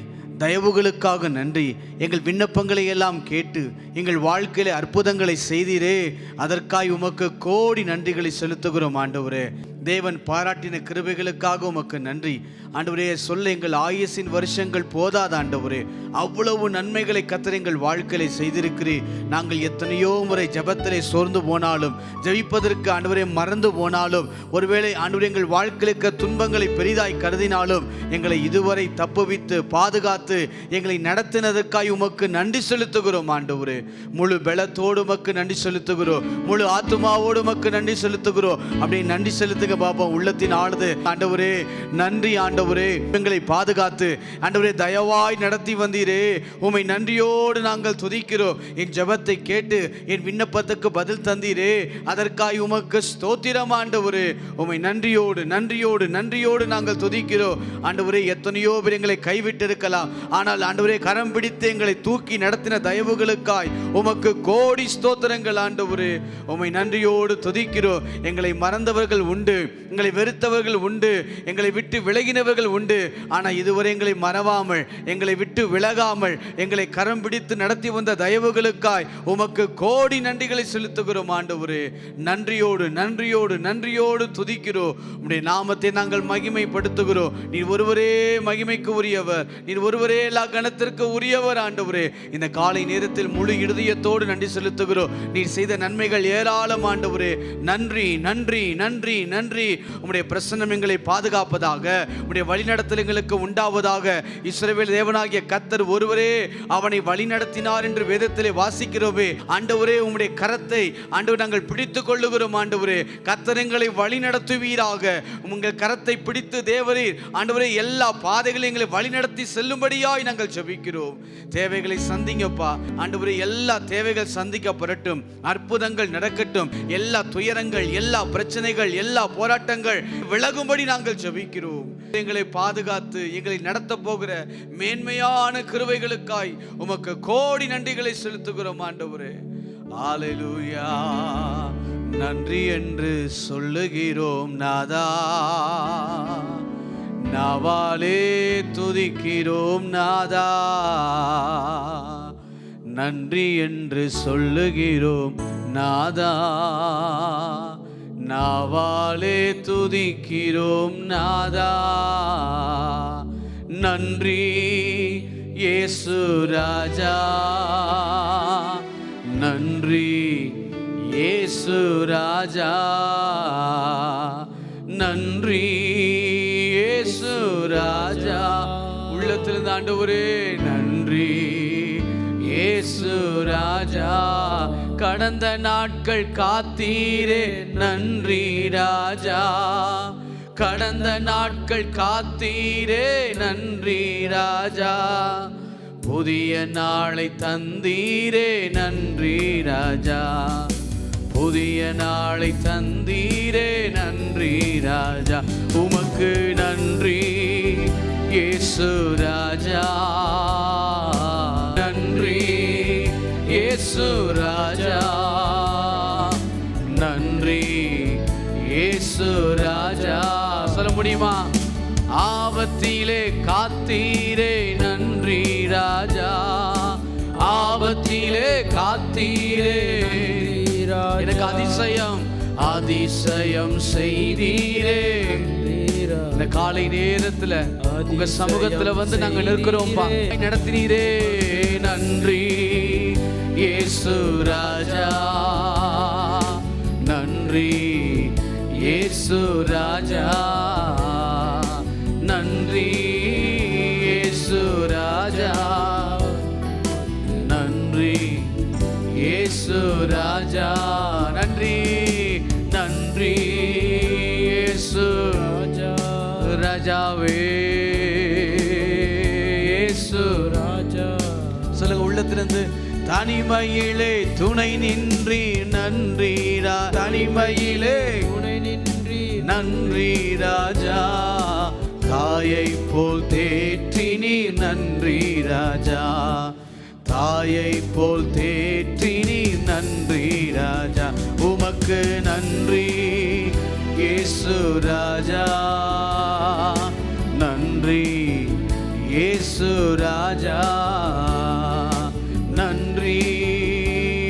Speaker 2: தயவுகளுக்காக நன்றி. எங்கள் விண்ணப்பங்களை எல்லாம் கேட்டு எங்கள் வாழ்க்கையில அற்புதங்களை செய்தீரே, அதற்காய் உமக்கு கோடி நன்றிகளை செலுத்துகிறோம். ஆண்டவரே, தேவன் பாராட்டின கிருபைகளுக்காக உமக்கு நன்றி. ஆண்டவரே, சொல்ல எங்கள் ஆயுசின் வருஷங்கள் போதாத ஆண்டவரே, அவ்வளவு நன்மைகளை கர்த்தர் எங்கள் வாழ்க்கையில செய்திருக்கிறீர். நாங்கள் எத்தனையோ முறை ஜெபத்திலே சோர்ந்து போனாலும், ஜெபிப்பதற்கு ஆண்டவரே மறந்து போனாலும், ஒருவேளை ஆண்டவரே எங்கள் வாழ்க்கைக்கு துன்பங்களை பெரிதாய் கருதினாலும், எங்களை இதுவரை தப்புவித்து பாதுகாத்து எங்களை நடத்தினதற்காய் உமக்கு நன்றி செலுத்துகிறோம். ஆண்டவரே, முழு பலத்தோடு உமக்கு நன்றி செலுத்துகிறோம், முழு ஆத்துமாவோடு உமக்கு நன்றி செலுத்துகிறோம். அப்படி நன்றி செலுத்துங்க பாப்பா, உள்ளத்தின் ஆளுது. ஆண்டவரே நன்றி. ஆண்டவரே, எங்களை பாதுகாத்து ஆண்டவரே தயவாய் நடத்தி வந்தீரே, உம்மை நன்றியோடு நாங்கள் துதிக்கிறோம். என் ஜெபத்தை கேட்டு என் விண்ணப்பத்துக்கு பதில் தந்தீரே, அதற்காய் உமக்கு ஸ்தோத்திரம். ஆண்டவரே, உம்மை நன்றியோடு நன்றியோடு நன்றியோடு நாங்கள் துதிக்கிறோம். ஆண்டவரே, எத்தனையோ பேர் எங்களை கைவிட்டு இருக்கலாம், ஆனால் ஆண்டவரே கரம் பிடித்து எங்களை தூக்கி நடத்தின தயவுகளுக்காய் உமக்கு கோடி ஸ்தோத்திரங்கள். ஆண்டவரே, உம்மை நன்றியோடு துதிக்கிறோம். எங்களை மறந்தவர்கள் உண்டு, எங்களை வெறுத்தவர்கள் உண்டு, எங்களை விட்டு விலகினவர்கள் உண்டு. ஆனால் இதுவரை எங்களை மறவாமல், எங்களை விட்டு விலகாமல், எங்களை கரம் பிடித்து நடத்தி வந்த தயவுகளுக்காய் உமக்கு கோடி நன்றிகளை செலுத்துகிறோம். ஆண்டவரே, நன்றியோடு நன்றியோடு நன்றியோடு துதிக்கிறோம். உம்முடைய நாமத்தை நாங்கள் மகிமைப்படுத்துகிறோம். நீர் ஒருவரே மகிமைக்கு உரியவர், நீர் ஒருவரே எல்லா கணத்திற்கு உரியவர். ஆண்டவரே, இந்த காலை நேரத்தில் முழு இருதயத்தோடு நன்றி செலுத்துகிறோம். நீர் செய்த நன்மைகள் ஏராளம். ஆண்டவரே, நன்றி நன்றி நன்றி நன்றி. உம்முடைய பிரசன்னம் எங்களை பாதுகாப்பதாக, உம்முடைய உம்முடைய வழிநடத்தல் எங்களுக்கு உண்டாவதாக. இஸ்ரவேல் தேவனாகிய கர்த்தர் ஒருவரே அவனை வழிநடத்தினார் என்று வேதத்திலே வாசிக்கிறோமே. ஆண்டவரே, உம்முடைய கரத்தை ஆண்டவர் நாங்கள் பிடித்து கொள்ளுகிறோம். ஆண்டவரே, கர்த்தர் எங்களை வழிநடத்துவீராக. உங்கள் கரத்தை பிடித்து தேவரீர் ஆண்டவரே எல்லா பாதைகளையும் எங்களை வழிநடத்தி செல்லும்படியாய் நாங்கள் ஜெபிக்கிறோம். தேவைகளை சந்திங்கப்பா ஆண்டவரே, எல்லா தேவைகள் சந்திக்கப்படட்டும், அற்புதங்கள் நடக்கட்டும், எல்லா துயரங்கள், எல்லா பிரச்சனைகள், எல்லா போராட்டங்கள் விலகும்படி நாங்கள் ஜெபிக்கிறோம். எங்களை பாதுகாத்து எங்களை நடத்த போகிற மேன்மையான கிருபைகளுக்காய் உமக்கு கோடி நன்றிகளை செலுத்துகிறோம் ஆண்டவரே. ஹல்லேலூயா. நன்றி என்று சொல்லுகிறோம் நாதா, நாவாலே துதிக்கிறோம் நாதா. நன்றி என்று சொல்லுகிறோம் நாதா, நாவாலே துதிக்கிறோம் நாதா. நன்றி இயேசு ராஜா, நன்றி இயேசு ராஜா, நன்றி இயேசு ராஜா. உள்ளத்திலிருந்து ஆண்டவரே நன்றி இயேசு ராஜா. கடந்த நாட்கள் காத்தீரே நன்றி ராஜா, கடந்த நாட்கள் காத்தீரே நன்றி ராஜா. புதிய நாளை தந்தீரே நன்றி ராஜா, புதிய நாளை தந்தீரே நன்றி ராஜா. உமக்கு நன்றி இயேசு ராஜா, நன்றி இயேசு ராஜா, நன்றி இயேசு ராஜா. சொல்ல முடியுமா? ஆபத்திலே காத்தீரே நன்றி ராஜா, ஆபத்திலே காத்தீரே. எனக்கு அதிசயம் அதிசயம் செய்தீரே. இந்த காலை நேரத்துல உங்க சமூகத்துல வந்து நாங்க நிற்கிறோம்பா, நடத்தினீரே. நன்றி இயேசு ராஜா, நன்றி இயேசு ராஜா, நன்றி இயேசு ராஜா, நன்றி இயேசு ராஜா. நன்றி நன்றி இயேசு ராஜா, ராஜாவே இயேசு ராஜா. சொல்லுங்க உள்ளத்திலிருந்து. தனிமையிலே துணை நின்றி நன்றி, தனிமையிலே துணை நின்றி நன்றி ராஜா. தாயை போல் தேற்றினி நன்றி ராஜா, தாயை போல் தேற்றினி நன்றி ராஜா. உமக்கு நன்றி இயேசு ராஜா, நன்றி இயேசு ராஜா, நன்றி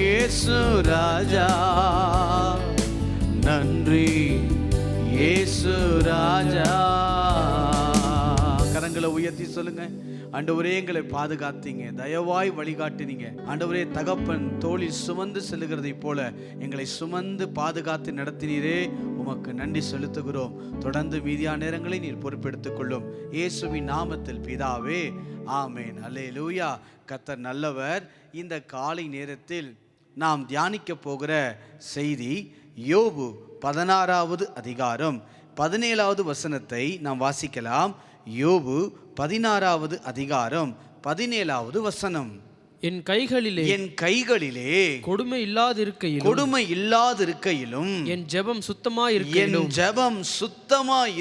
Speaker 2: இயேசு ராஜா, நன்றி இயேசு ராஜா. கரங்களை உயர்த்தி சொல்லுங்க. ஆண்டவரே, எங்களை பாதுகாத்தீங்க, தயவாய் வழிகாட்டினீங்க. ஆண்டவரே, தகப்பன் தோளில் சுமந்து செல்லுகிறதை போல எங்களை சுமந்து பாதுகாத்து நடத்தினீரே, உமக்கு நன்றி செலுத்துகிறோம். தொடர்ந்து மீதியான நேரங்களை நீர் பொறுப்பெடுத்துக் கொள்ளும். இயேசுவின் நாமத்தில் பிதாவே, ஆமேன். அல்லேலூயா. கர்த்தர் நல்லவர். இந்த காலை நேரத்தில் நாம் தியானிக்க போகிற செய்தி யோபு 16வது அதிகாரம் 17வது வசனத்தை நாம் வாசிக்கலாம். யோபு 16வது அதிகாரம் 17வது வசனம்.
Speaker 3: என் கைகளிலே
Speaker 2: கொடுமை இல்லாதிருக்கையிலும்
Speaker 3: என் ஜெபம் சுத்தமாய்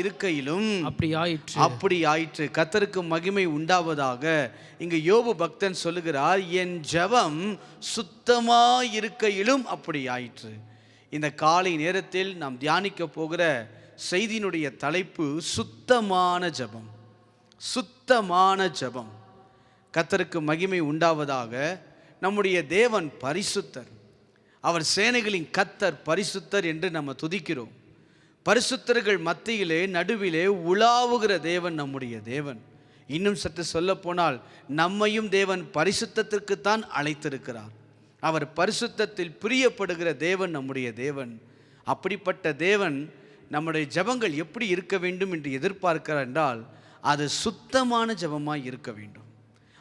Speaker 3: இருக்கையிலும்
Speaker 2: அப்படி ஆயிற்று. கர்த்தருக்கு மகிமை உண்டாவதாக. இங்கு யோபு பக்தன் சொல்லுகிறார், என் ஜெபம் சுத்தமாய் இருக்கையிலும் அப்படி ஆயிற்று. இந்த காலை நேரத்தில் நாம் தியானிக்க போகிற செய்தியினுடைய தலைப்பு சுத்தமான ஜெபம். சுத்தமான ஜெபம். கர்த்தருக்கு மகிமை உண்டாவதாக. நம்முடைய தேவன் பரிசுத்தர். அவர் சேனைகளின் கர்த்தர் பரிசுத்தர் என்று நம்ம துதிக்கிறோம். பரிசுத்தர்கள் மத்தியிலே நடுவிலே உலாவுகிற தேவன் நம்முடைய தேவன். இன்னும் சற்று சொல்ல போனால் நம்மையும் தேவன் பரிசுத்தத்திற்குத்தான் அழைத்திருக்கிறார். அவர் பரிசுத்தத்தில் பிரியப்படுகிற தேவன் நம்முடைய தேவன். அப்படிப்பட்ட தேவன் நம்முடைய ஜெபங்கள் எப்படி இருக்க வேண்டும் என்று எதிர்பார்க்கிறார் என்றால், அது சுத்தமான ஜெபமாய் இருக்க வேண்டும்.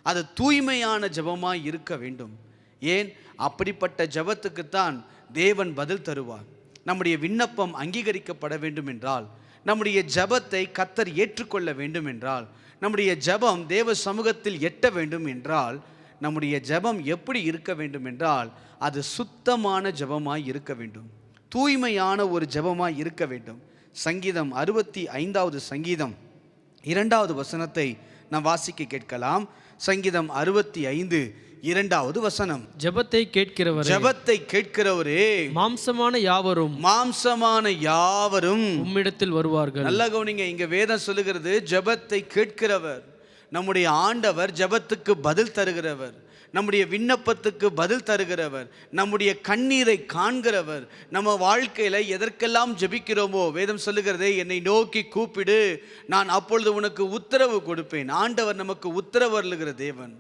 Speaker 2: அது தூய்மையான ஜெபமாய் இருக்க வேண்டும். ஏன்? அப்படிப்பட்ட ஜெபத்துக்குத்தான் தேவன் பதில் தருவார். நம்முடைய விண்ணப்பம் அங்கீகரிக்கப்பட வேண்டும் என்றால், நம்முடைய ஜெபத்தை கர்த்தர் ஏற்றுக்கொள்ள வேண்டும் என்றால், நம்முடைய ஜெபம் தேவ சமூகத்தில் எட்ட வேண்டும் என்றால், நம்முடைய ஜெபம் எப்படி இருக்க வேண்டும் என்றால், அது சுத்தமான ஜெபமாய் இருக்க வேண்டும், தூய்மையான ஒரு ஜெபமாய் இருக்க வேண்டும். சங்கீதம் 65வது சங்கீதம் 2வது வசனத்தை நாம் வாசிக்க கேட்கலாம். சங்கீதம் 65:2 வசனம்.
Speaker 3: ஜெபத்தை கேட்கிறவரே,
Speaker 2: ஜெபத்தை கேட்கிறவரே,
Speaker 3: மாம்சமான யாவரும் உம்மிடத்தில் வருவார்கள்.
Speaker 2: நல்ல கவனிங்க, இங்க வேதம் சொல்லுகிறது ஜெபத்தை கேட்கிறவர். நம்முடைய ஆண்டவர் ஜெபத்துக்கு பதில் தருகிறவர், நம்முடைய விண்ணப்பத்துக்கு பதில் தருகிறவர், நம்முடைய கண்ணீரை காண்கிறவர். நம்ம வாழ்க்கையில் எதற்கெல்லாம் ஜெபிக்கிறோமோ, வேதம் சொல்லுகிறதே, என்னை நோக்கி கூப்பிடு, நான் அப்பொழுது உனக்கு உத்தரவு கொடுப்பேன். ஆண்டவர் நமக்கு உத்தரவு அருளுகிற தேவன்,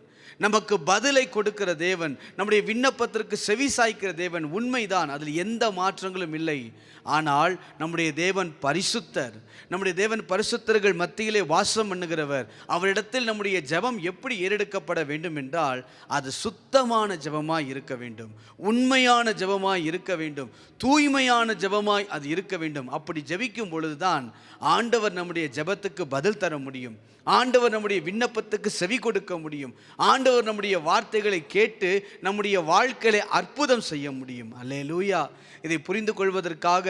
Speaker 2: நமக்கு பதிலை கொடுக்கிற தேவன், நம்முடைய விண்ணப்பத்திற்கு செவி சாய்க்கிற தேவன். உண்மைதான், அதில் எந்த மாற்றங்களும் இல்லை. ஆனால் நம்முடைய தேவன் பரிசுத்தர். நம்முடைய தேவன் பரிசுத்தர்கள் மத்தியிலே வாசம் பண்ணுகிறவர். அவரிடத்தில் நம்முடைய ஜெபம் எப்படி ஏறெடுக்கப்பட வேண்டும் என்றால், அது சுத்தமான ஜெபமாய் இருக்க வேண்டும், உண்மையான ஜெபமாய் இருக்க வேண்டும், தூய்மையான ஜெபமாய் அது இருக்க வேண்டும். அப்படி ஜெபிக்கும் பொழுதுதான் ஆண்டவர் நம்முடைய ஜெபத்துக்கு பதில் தர முடியும், ஆண்டவர் நம்முடைய விண்ணப்பத்துக்கு செவி கொடுக்க முடியும், ஆண்டவர் நம்முடைய வார்த்தைகளை கேட்டு நம்முடைய வாழ்க்கையை அற்புதம் செய்ய முடியும். அல்லேலூயா. இதை புரிந்து கொள்வதற்காக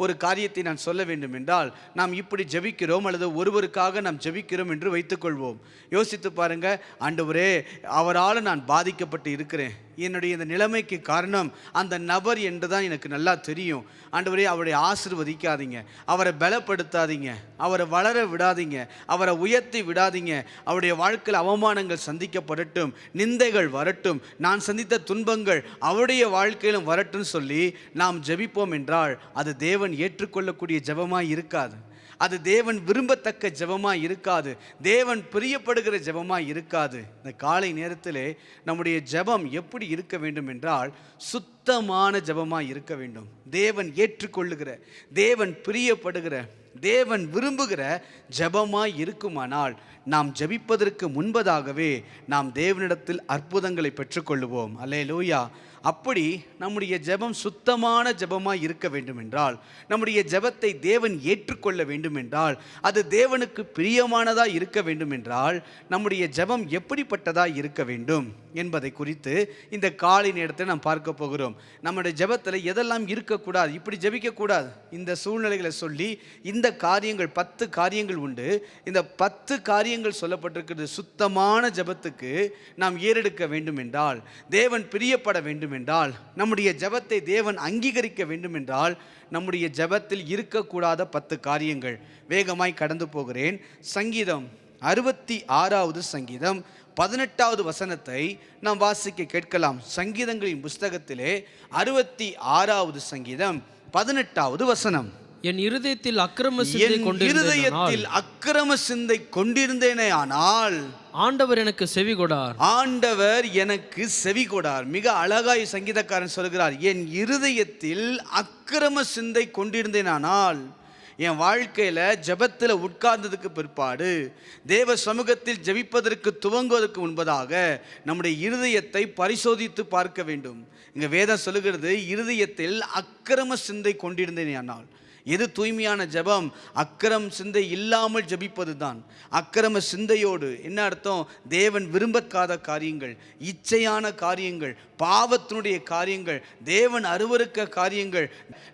Speaker 2: ஒரு காரியத்தை நான் சொல்ல வேண்டும் என்றால், நாம் இப்படி ஜெபிக்கிறோம் அல்லது ஒருவருக்காக நாம் ஜெபிக்கிறோம் என்று வைத்துக்கொள்வோம். யோசித்து பாருங்க, ஆண்டவரே, அவரால் நான் பாதிக்கப்பட்டு இருக்கிறேன், என்னுடைய இந்த நிலைமைக்கு காரணம் அந்த நபர் என்று தான் எனக்கு நல்லா தெரியும். ஆண்டவரே, அவரை ஆசீர்வதிக்காதீங்க, அவரை பலப்படுத்தாதீங்க, அவரை வளர விடாதீங்க, அவரை உயர்த்தி விடாதீங்க, அவருடைய வாழ்க்கையில் அவமானங்கள் சந்திக்கப்படட்டும், நிந்தைகள் வரட்டும், நான் சந்தித்த துன்பங்கள் அவருடைய வாழ்க்கையிலும் வரட்டும் சொல்லி நாம் ஜெபிப்போம் என்றால், அது தேவன் ஏற்றுக்கொள்ளக்கூடிய ஜெபமாய் இருக்காது, அது தேவன் விரும்பத்தக்க ஜெபமாய் இருக்காது, தேவன் பிரியப்படுகிற ஜெபமாய் இருக்காது. இந்த காலை நேரத்திலே நம்முடைய ஜெபம் எப்படி இருக்க வேண்டும் என்றால், சுத்தமான ஜெபமாய் இருக்க வேண்டும். தேவன் ஏற்றுக்கொள்ளுகிற, தேவன் பிரியப்படுகிற, தேவன் விரும்புகிற ஜெபமாய் இருக்குமானால், நாம் ஜெபிப்பதற்கு முன்பதாகவே நாம் தேவனிடத்தில் அற்புதங்களை பெற்றுக்கொள்ளுவோம். அல்லேலூயா. அப்படி நம்முடைய ஜெபம் சுத்தமான ஜெபமாய் இருக்க வேண்டும் என்றால், நம்முடைய ஜெபத்தை தேவன் ஏற்றுக்கொள்ள வேண்டும் என்றால், அது தேவனுக்கு பிரியமானதாக இருக்க வேண்டும் என்றால், நம்முடைய ஜெபம் எப்படிப்பட்டதாக இருக்க வேண்டும் என்பதை குறித்து இந்த காலை நேரத்தை நாம் பார்க்க போகிறோம். நம்முடைய ஜெபத்தில் எதெல்லாம் இருக்கக்கூடாது, இப்படி ஜெபிக்கக்கூடாது, இந்த சூழ்நிலைகளை சொல்லி இந்த காரியங்கள் 10 காரியங்கள் உண்டு. இந்த 10 காரியங்கள் சொல்லப்பட்டிருக்கிறது. சுத்தமான ஜெபத்துக்கு நாம் ஏறெடுக்க வேண்டும் என்றால், தேவன் பிரியப்பட வேண்டும் என்றால், நம்முடைய ஜெபத்தை தேவன் அங்கீகரிக்க வேண்டும் என்றால், நம்முடைய ஜெபத்தில் இருக்கக்கூடாத 10 காரியங்கள். வேகமாய் கடந்து போகிறேன். சங்கீதம் 66வது சங்கீதம் 18வது வசனத்தை நாம் வாசிக்க கேட்கலாம். சங்கீதங்களின் புஸ்தகத்திலே 66வது சங்கீதம் 18வது வசனம்.
Speaker 3: என் இருதயத்தில் அக்கிரம சிந்தை கொண்டிருந்தேனே ஆனால் ஆண்டவர் எனக்கு செவி கொடார்.
Speaker 2: ஆண்டவர் எனக்கு செவி கொடார். மிக அழகாய் சங்கீதக்காரன் சொல்கிறார், என் இருதயத்தில் அக்கிரம சிந்தை கொண்டிருந்தேனானால், என் வாழ்க்கையில் ஜெபத்தில் உட்கார்ந்ததுக்கு பிற்பாடு, தேவ சமூகத்தில் ஜெபிப்பதற்கு துவங்குவதற்கு முன்பதாக நம்முடைய இருதயத்தை பரிசோதித்து பார்க்க வேண்டும். இங்கே வேதம் சொல்லுகிறது, இருதயத்தில் அக்கிரம சிந்தை கொண்டிருந்தேனானால். எது தூய்மையான ஜெபம்? அக்கிரம சிந்தை இல்லாமல் ஜெபிப்பது தான். அக்கிரம சிந்தையோடு என்ன அர்த்தம்? தேவன் விரும்பாத காரியங்கள், இச்சையான காரியங்கள், பாவத்தினுடைய காரியங்கள், தேவன் அருவருக்க காரியங்கள்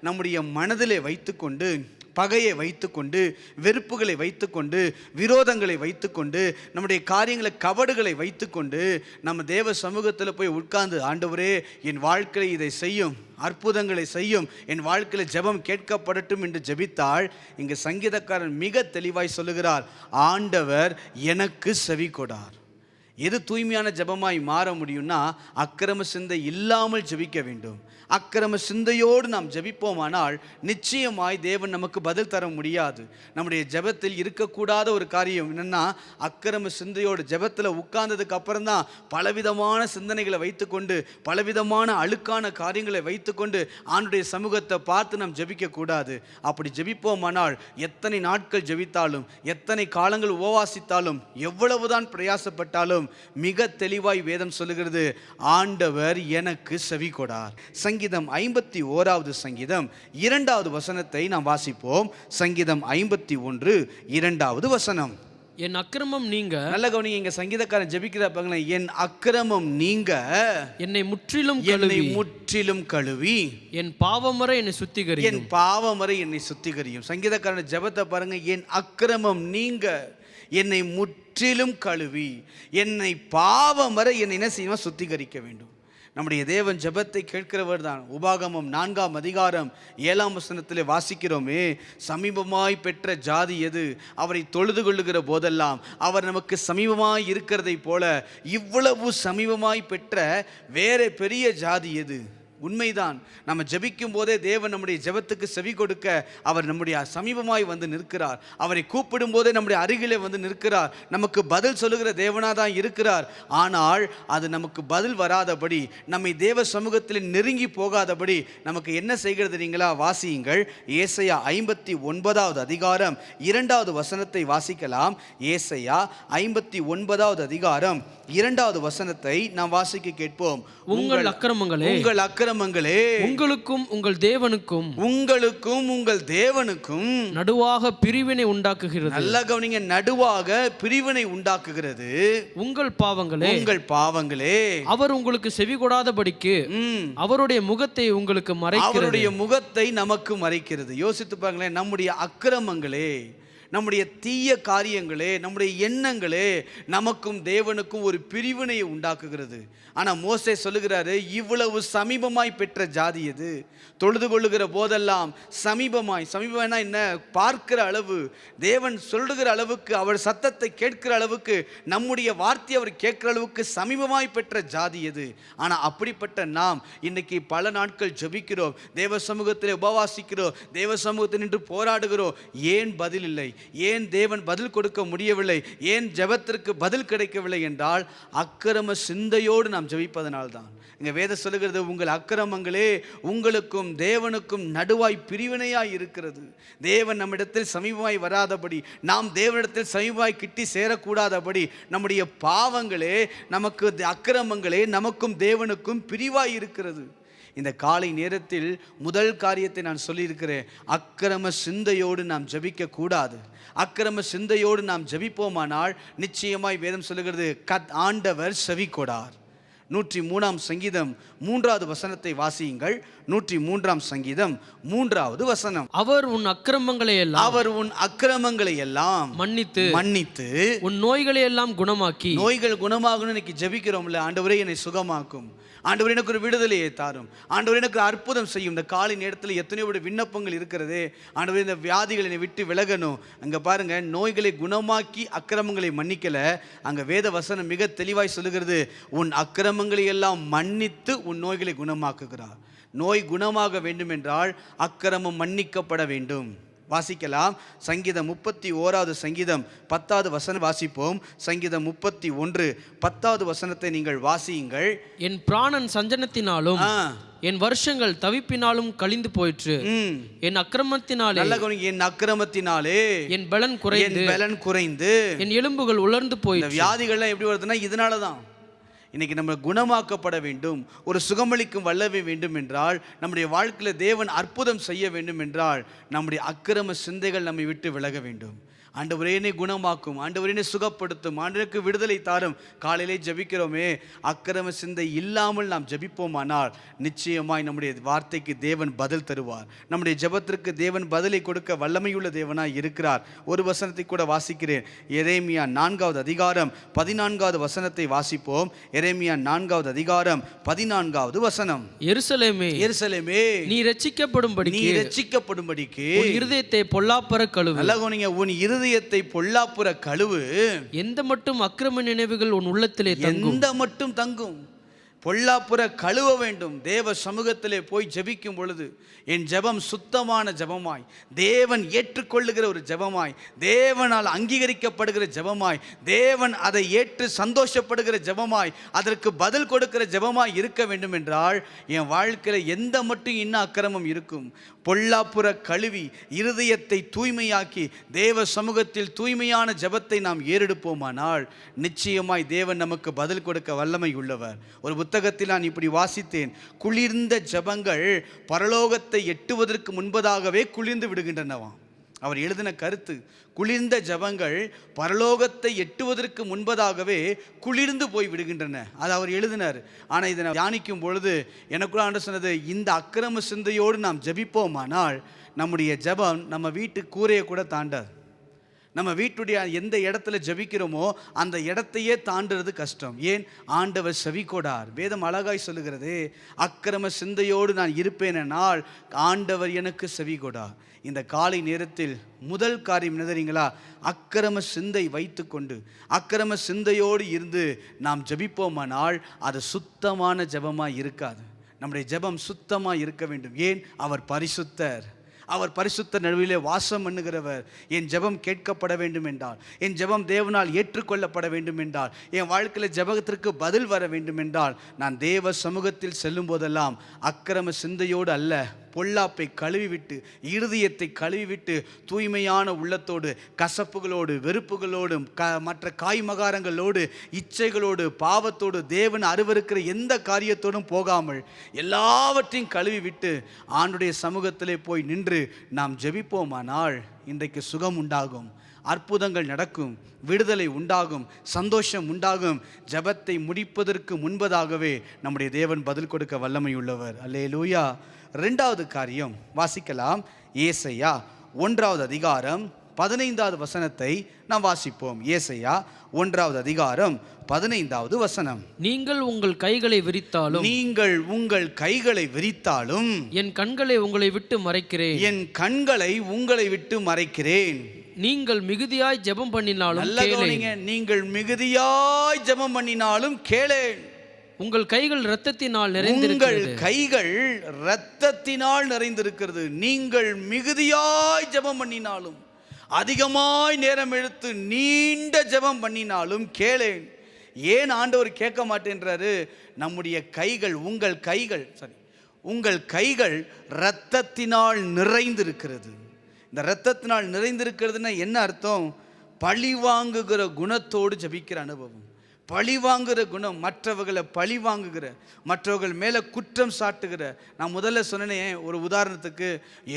Speaker 2: நம்முடைய மனதிலே வைத்துக்கொண்டு, பகையை வைத்துக்கொண்டு, வெறுப்புகளை வைத்துக்கொண்டு, விரோதங்களை வைத்துக்கொண்டு, நம்முடைய காரியங்களை கபடுகளை வைத்துக்கொண்டு நம்ம தேவ சமூகத்தில் போய் உட்கார்ந்து, ஆண்டவரே என் வாழ்க்கையில் இதை செய்யும், அற்புதங்களை செய்யும், என் வாழ்க்கையில் ஜெபம் கேட்கப்படட்டும் என்று ஜெபித்தால், இங்கு சங்கீதக்காரன் மிக தெளிவாய் சொல்லுகிறார், ஆண்டவர் எனக்கு செவி கொடார். எது தூய்மையான ஜெபமாய் மாற முடியும்னா அக்கிரம சிந்தை இல்லாமல் ஜெபிக்க வேண்டும். அக்கிரம சிந்தையோடு நாம் ஜெபிப்போமானால் நிச்சயமாய் தேவன் நமக்கு பதில் தர முடியாது. நம்முடைய ஜெபத்தில் இருக்கக்கூடாத ஒரு காரியம் என்னன்னா, அக்கிரம சிந்தையோடு ஜெபத்தில் உட்கார்ந்ததுக்கு அப்புறம் தான் பலவிதமான சிந்தனைகளை வைத்துக்கொண்டு பலவிதமான அழுக்கான காரியங்களை வைத்துக்கொண்டு ஆண்டுடைய சமூகத்தை பார்த்து நாம் ஜெபிக்க கூடாது. அப்படி ஜெபிப்போமானால் எத்தனை நாட்கள் ஜெபித்தாலும் எத்தனை காலங்கள் உபவாசித்தாலும் எவ்வளவுதான் பிரயாசப்பட்டாலும் மிக தெளிவாய் வேதம் சொல்லுகிறது, ஆண்டவர் எனக்கு செவி கொடார். சங்கீதம் 51வது சங்கீதம் 2வது வசனத்தை நாம் வாசிப்போம். சங்கீதம் 51 2வது வசனம்.
Speaker 3: என் அக்கிரமம் நீங்க,
Speaker 2: நல்ல கவனிங்க, இங்க சங்கீதக்காரன் ஜெபிக்கிறாங்க, என் அக்கிரமம் நீங்க
Speaker 3: என்னை முற்றிலும்
Speaker 2: கழுவி
Speaker 3: என் பாவமறை என்னை சுத்திகரியும்,
Speaker 2: என் பாவமறை என்னை சுத்திகரியும். சங்கீதக்காரன் ஜெபத்தை பாருங்க, என் அக்கிரமம் நீங்க என்னை முற்றிலும் கழுவி என்னை பாவமறை என்னை என்ன செய்யணும், சுத்திகரிக்க வேண்டும். நம்முடைய தேவன் ஜெபத்தை கேட்கிறவர் தான். உபாகமம் 4ஆம் அதிகாரம் 7ஆம் வசனத்திலே வாசிக்கிறோமே, சமீபமாய் பெற்ற ஜாதி எது, அவரை தொழுது கொள்ளுகிற போதெல்லாம் அவர் நமக்கு சமீபமாய் இருக்கிறதை போல இவ்வளவு சமீபமாய் பெற்ற வேற பெரிய ஜாதி எது? உண்மைதான். நம்ம ஜெபிக்கும் போதே தேவன் நம்முடைய ஜெபத்துக்கு செவி கொடுக்க அவர் நம்முடைய சமீபமாய் வந்து நிற்கிறார். அவரை கூப்பிடும் போதே நம்முடைய அருகிலே வந்து நிற்கிறார். நமக்கு பதில் சொல்லுகிற தேவனாக தான் இருக்கிறார். ஆனால் அது நமக்கு பதில் வராதபடி, நம்மை தேவ சமூகத்தில் நெருங்கி போகாதபடி நமக்கு என்ன செய்கிறது தெரியுங்களா? வாசியுங்கள். ஏசாயா 59வது அதிகாரம் 2வது வசனத்தை வாசிக்கலாம். ஏசாயா 59வது அதிகாரம் 2வது வசனத்தை நாம் வாசிக்க கேட்போம்.
Speaker 3: உங்கள் அக்கிரமங்களே
Speaker 2: உங்களுக்கும்
Speaker 3: உங்கள் தேவனுக்கும்
Speaker 2: நடுவாக பிரிவினை உண்டாக்குகிறது. நல்ல கவனிங்க, நடுவாக பிரிவினை உண்டாக்குகிறது. உங்கள் பாவங்களே
Speaker 3: அவர் உங்களுக்கு செவி கொடாதபடிக்கு அவருடைய முகத்தை உங்களுக்கு மறைக்கிறது.
Speaker 2: அவருடைய முகத்தை நமக்கு மறைக்கிறது. யோசித்து பாருங்களேன், நம்முடைய அக்கிரமங்களே, நம்முடைய தீய காரியங்களே, நம்முடைய எண்ணங்களே நமக்கும் தேவனுக்கும் ஒரு பிரிவினையை உண்டாக்குகிறது. ஆனால் மோசே சொல்லுகிறாரு, இவ்வளவு சமீபமாய் பெற்ற ஜாதி எது? தொழுது கொள்ளுகிற போதெல்லாம் சமீபமாய்னா என்ன? பார்க்கிற அளவு, தேவன் சொல்லுகிற அளவுக்கு, அவர் சத்தத்தை கேட்கிற அளவுக்கு, நம்முடைய வார்த்தை அவர் கேட்கிற அளவுக்கு சமீபமாய் பெற்ற ஜாதி எது? ஆனால் அப்படிப்பட்ட நாம் இன்னைக்கு பல நாட்கள் ஜெபிக்கிறோம், தேவ சமூகத்தில் உபவாசிக்கிறோம், தேவ சமூகத்தில் நின்று போராடுகிறோம். ஏன் பதில் இல்லை? ஏன் தேவன் பதில் கொடுக்க முடியவில்லை? ஏன் ஜெபத்திற்கு பதில் கிடைக்கவில்லை என்றால் அக்கிரம சிந்தையோடு நாம் ஜெபிப்பதனால்தான். இங்க வேதம் சொல்லுகிறது, உங்கள் அக்கிரமங்களே உங்களுக்கும் தேவனுக்கும் நடுவாய் பிரிவினையாய் இருக்கிறது. தேவன் நம்மிடத்தில் சமீபமாய் வராதபடி, நாம் தேவனிடத்தில் சமீபமாய் கிட்டி சேரக்கூடாதபடி நம்முடைய பாவங்களே, நமக்கு அக்கிரமங்களே நமக்கும் தேவனுக்கும் பிரிவாய் இருக்கிறது. இந்த காலை நேரத்தில் முதல் காரியத்தை நான் சொல்லியிருக்கிறேன், அக்கிரம சிந்தையோடு நாம் ஜெபிக்க கூடாது. அக்கிரம சிந்தையோடு நாம் ஜெபிப்போமானால் நிச்சயமாய் வேதம் சொல்லுகிறது, ஆண்டவர் செவி கொடார். 103ஆம் சங்கீதம் 3வது வசனத்தை வாசியுங்கள். 103ஆம் சங்கீதம் 3வது வசனம்.
Speaker 3: அவர் உன் அக்கிரமங்களை எல்லாம்
Speaker 2: மன்னித்து
Speaker 3: உன் நோய்களை எல்லாம் குணமாக்கி.
Speaker 2: நோய்கள் குணமாகணும் இன்னைக்கு ஜெபிக்கிறோம்ல, ஆண்டவரே என்னை சுகமாக்கும், ஆண்டவர் எனக்கு ஒரு விடுதலையை தாரும், ஆண்டவர் எனக்கு அற்புதம் செய்யும். இந்த காலை நேரத்தில் எத்தனையோ விண்ணப்பங்கள் இருக்கிறது. ஆண்டவர் இந்த வியாதிகளை என்னை விட்டு விலகணும். அங்கே பாருங்க, நோய்களை குணமாக்கி அக்கிரமங்களை மன்னிக்கல. அங்கே வேத வசனம் மிக தெளிவாய் சொல்லுகிறது, உன் அக்கிரமங்களை எல்லாம் மன்னித்து உன் நோய்களை குணமாக்குகிறார். நோய் குணமாக வேண்டும் என்றால் அக்கிரமம் மன்னிக்கப்பட வேண்டும். வாசிக்கலாம். சங்கீதம் 31வது சங்கீதம் 10வது வசனம் வாசிப்போம். சங்கீதம் 31 10வது வசனத்தை நீங்கள் வாசியுங்கள்.
Speaker 3: என் பிராணன் சஞ்சனத்தினாலும் என் வருஷங்கள் தவிப்பினாலும் கழிந்து போயிற்று. என் அக்கிரமத்தினாலே,
Speaker 2: என் அக்கிரமத்தினாலே என் பலன் குறைந்து
Speaker 3: என் எலும்புகள் உலர்ந்து போயிற்று.
Speaker 2: வியாதிகள்லாம் எப்படி வருதுன்னா இதனாலதான். இன்னைக்கு நம்ம குணமாக்கப்பட வேண்டும், ஒரு சுகமளிக்கும் வல்லமை வேண்டும் என்றால், நம்முடைய வாழ்க்கையில் தேவன் அற்புதம் செய்ய வேண்டும் என்றால், நம்முடைய அக்கிரம சிந்தைகள் நம்மை விட்டு விலக வேண்டும். ஆண்டவரே என்னை குணமாக்கும், ஆண்டவரே என்னை சுகப்படுத்தும், ஆண்டவருக்கு விடுதலை தாரும். காலையிலே ஜெபிக்கிறோமே, அக்கிரம சிந்தை இல்லாமல் நாம் ஜெபிப்போமானால் நிச்சயமாய் நம்முடைய வார்த்தைக்கு தேவன் பதில் தருவார். நம்முடைய ஜெபத்திற்கு தேவன் பதிலை கொடுக்க வல்லமையுள்ள தேவனாய் இருக்கிறார். ஒரு வசனத்தை கூட வாசிக்கிறேன். எரேமியா 4வது அதிகாரம் 14வது வசனத்தை வாசிப்போம். எரேமியா 4வது அதிகாரம் 14வது வசனம்.
Speaker 3: எருசலேமே
Speaker 2: நீ ரட்சிக்கப்படும்படிக்கு
Speaker 3: உன் இருதயத்தை பொல்லாப்பற கழுவு.
Speaker 2: நல்ல கவனிங்க, உன் இருதயத்தை பொல்லாப்புற கழுவு.
Speaker 3: எந்த மட்டும் அக்கிரம நினைவுகள் உன் உள்ளத்திலே தங்கும்.
Speaker 2: எந்த மட்டும் தங்கும். பொல்லாப்புற கழுவ வேண்டும். தேவ சமூகத்திலே போய் ஜெபிக்கும் பொழுது என் ஜெபம் சுத்தமான ஜெபமாய், தேவன் ஏற்றுக்கொள்ளுகிற ஒரு ஜெபமாய், தேவனால் அங்கீகரிக்கப்படுகிற ஜெபமாய், தேவன் அதை ஏற்று சந்தோஷப்படுகிற ஜெபமாய், அதற்கு பதில் கொடுக்கிற ஜெபமாய் இருக்க வேண்டும் என்றால் என் வாழ்க்கையில் எந்த மட்டும் இன்னும் அக்கிரமம் இருக்கும். பொல்லாப்புற கழுவி இருதயத்தை தூய்மையாக்கி தேவ சமூகத்தில் தூய்மையான ஜெபத்தை நாம் ஏறெடுப்போமானால் நிச்சயமாய் தேவன் நமக்கு பதில் கொடுக்க வல்லமை உள்ளவர். ஒரு புத்தகத்தில் நான் இப்படி வாசித்தேன், குளிர்ந்த ஜெபங்கள் பரலோகத்தை எட்டுவதற்கு முன்பதாகவே குளிர்ந்து விடுகின்றனவாம். அவர் எழுதின கருத்து, குளிர்ந்த ஜெபங்கள் பரலோகத்தை எட்டுவதற்கு முன்பதாகவே குளிர்ந்து போய் விடுகின்றன. அது அவர் எழுதினார். ஆனால் இதை தியானிக்கும் பொழுது எனக்குள்ள ஆண்டு சொன்னது, இந்த அக்கிரம சிந்தையோடு நாம் ஜெபிப்போமானால் நம்முடைய ஜெபம் நம்ம வீட்டு கூரையை கூட தாண்டாது. நம்ம வீட்டுடைய எந்த இடத்துல ஜெபிக்கிறோமோ அந்த இடத்தையே தாண்டுறது கஷ்டம். ஏன்? ஆண்டவர் செவிகொடார். வேதம் அழகாய் சொல்லுகிறது, அக்கிரம சிந்தையோடு நான் இருப்பேனால் ஆண்டவர் எனக்கு செவிகொடார். இந்த காலை நேரத்தில் முதல் காரியம் என்ன தெரியுங்களா? அக்கிரம சிந்தை வைத்து கொண்டு அக்கிரம சிந்தையோடு இருந்து நாம் ஜெபிப்போமானால் அது சுத்தமான ஜெபமாக இருக்காது. நம்முடைய ஜெபம் சுத்தமாக இருக்க வேண்டும். ஏன்? அவர் பரிசுத்தர். அவர் பரிசுத்த நடுவிலே வாசம் பண்ணுகிறவர். என் ஜெபம் கேட்கப்பட வேண்டும் என்றால், என் ஜெபம் தேவனால் ஏற்றுக்கொள்ளப்பட வேண்டும் என்றால், என் வாழ்க்கையில் ஜெபத்திற்கு பதில் வர வேண்டும் என்றால் நான் தேவ சமூகத்தில் செல்லும் போதெல்லாம் அக்கிரம சிந்தையோடு அல்ல, பொல்லாப்பை கழுவிவிட்டு இருதயத்தை கழுவிவிட்டு தூய்மையான உள்ளத்தோடு, கசப்புகளோடு, வெறுப்புகளோடும், மற்ற காய்மகாரங்களோடு, இச்சைகளோடு, பாவத்தோடு, தேவன் அருவருக்கிற எந்த காரியத்தோடும் போகாமல் எல்லாவற்றையும் கழுவிவிட்டு ஆண்டுடைய சமூகத்திலே போய் நின்று நாம் ஜெபிப்போமானால் இன்றைக்கு சுகம் உண்டாகும், அற்புதங்கள் நடக்கும், விடுதலை உண்டாகும், சந்தோஷம் உண்டாகும். ஜெபத்தை முடிப்பதற்கு முன்பதாகவே நம்முடைய தேவன் பதில் கொடுக்க வல்லமை உள்ளவர். அல்லேலூயா. ரெண்டாவது காரியம் வாசிக்கலாம். ஏசாயா 1வது அதிகாரம் 15வது வசனத்தை நாம் வாசிப்போம். ஏசாயா 1வது அதிகாரம் 15வது வசனம்.
Speaker 3: நீங்கள் உங்கள் கைகளை விரித்தாலும்,
Speaker 2: நீங்கள் உங்கள் கைகளை விரித்தாலும்
Speaker 3: என் கண்களை உங்களை விட்டு மறைக்கிறேன்,
Speaker 2: என் கண்களை உங்களை விட்டு மறைக்கிறேன்.
Speaker 3: நீங்கள் மிகுதியாய் ஜெபம் பண்ணினாலும் கேளேன்.
Speaker 2: நீங்கள் மிகுதியாய் ஜெபம் பண்ணினாலும் கேளேன்.
Speaker 3: உங்கள் கைகள் இரத்தத்தினால் நிறைந்திருக்கிறது.
Speaker 2: உங்கள் கைகள் இரத்தத்தினால் நிறைந்திருக்கிறது. நீங்கள் மிகுதியாய் ஜெபம் பண்ணினாலும், அதிகமாய் நேரம் எடுத்து நீண்ட ஜெபம் பண்ணினாலும் கேளேன். ஏன் ஆண்டவர் கேட்க மாட்டேன்றாரு? நம்முடைய கைகள், உங்கள் கைகள் இரத்தத்தினால் நிறைந்திருக்கிறது. இந்த இரத்தத்தினால் நிறைந்திருக்கிறதுனா என்ன அர்த்தம்? பழி வாங்குகிற குணத்தோடு ஜெபிக்கிற அனுபவம். பழி வாங்குகிற குணம், மற்றவர்களை பழி வாங்குகிற, மற்றவர்கள் மேலே குற்றம் சாட்டுகிற. நான் முதல்ல சொன்னேன், ஒரு உதாரணத்துக்கு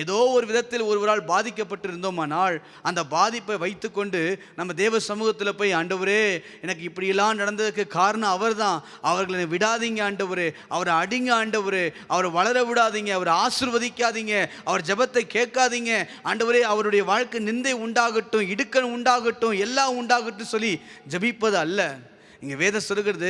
Speaker 2: ஏதோ ஒரு விதத்தில் ஒருவரால் பாதிக்கப்பட்டிருந்தோமானால் அந்த பாதிப்பை வைத்துக்கொண்டு நம்ம தேவ சமூகத்தில் போய், ஆண்டவரே எனக்கு இப்படியெல்லாம் நடந்ததுக்கு காரணம் அவர் தான், அவர்களை விடாதீங்க ஆண்டவரே, அவரை அடிங்க ஆண்டவரே, அவரை வளர விடாதீங்க, அவரை ஆசீர்வதிக்காதீங்க, அவர் ஜெபத்தை கேட்காதீங்க ஆண்டவரே, அவருடைய வாழ்க்கை நிந்தை உண்டாகட்டும், இடுக்கண் உண்டாகட்டும், எல்லாம் உண்டாகட்டும் சொல்லி ஜெபிப்பது அல்ல. இங்கே வேதம் சொல்லுகிறது,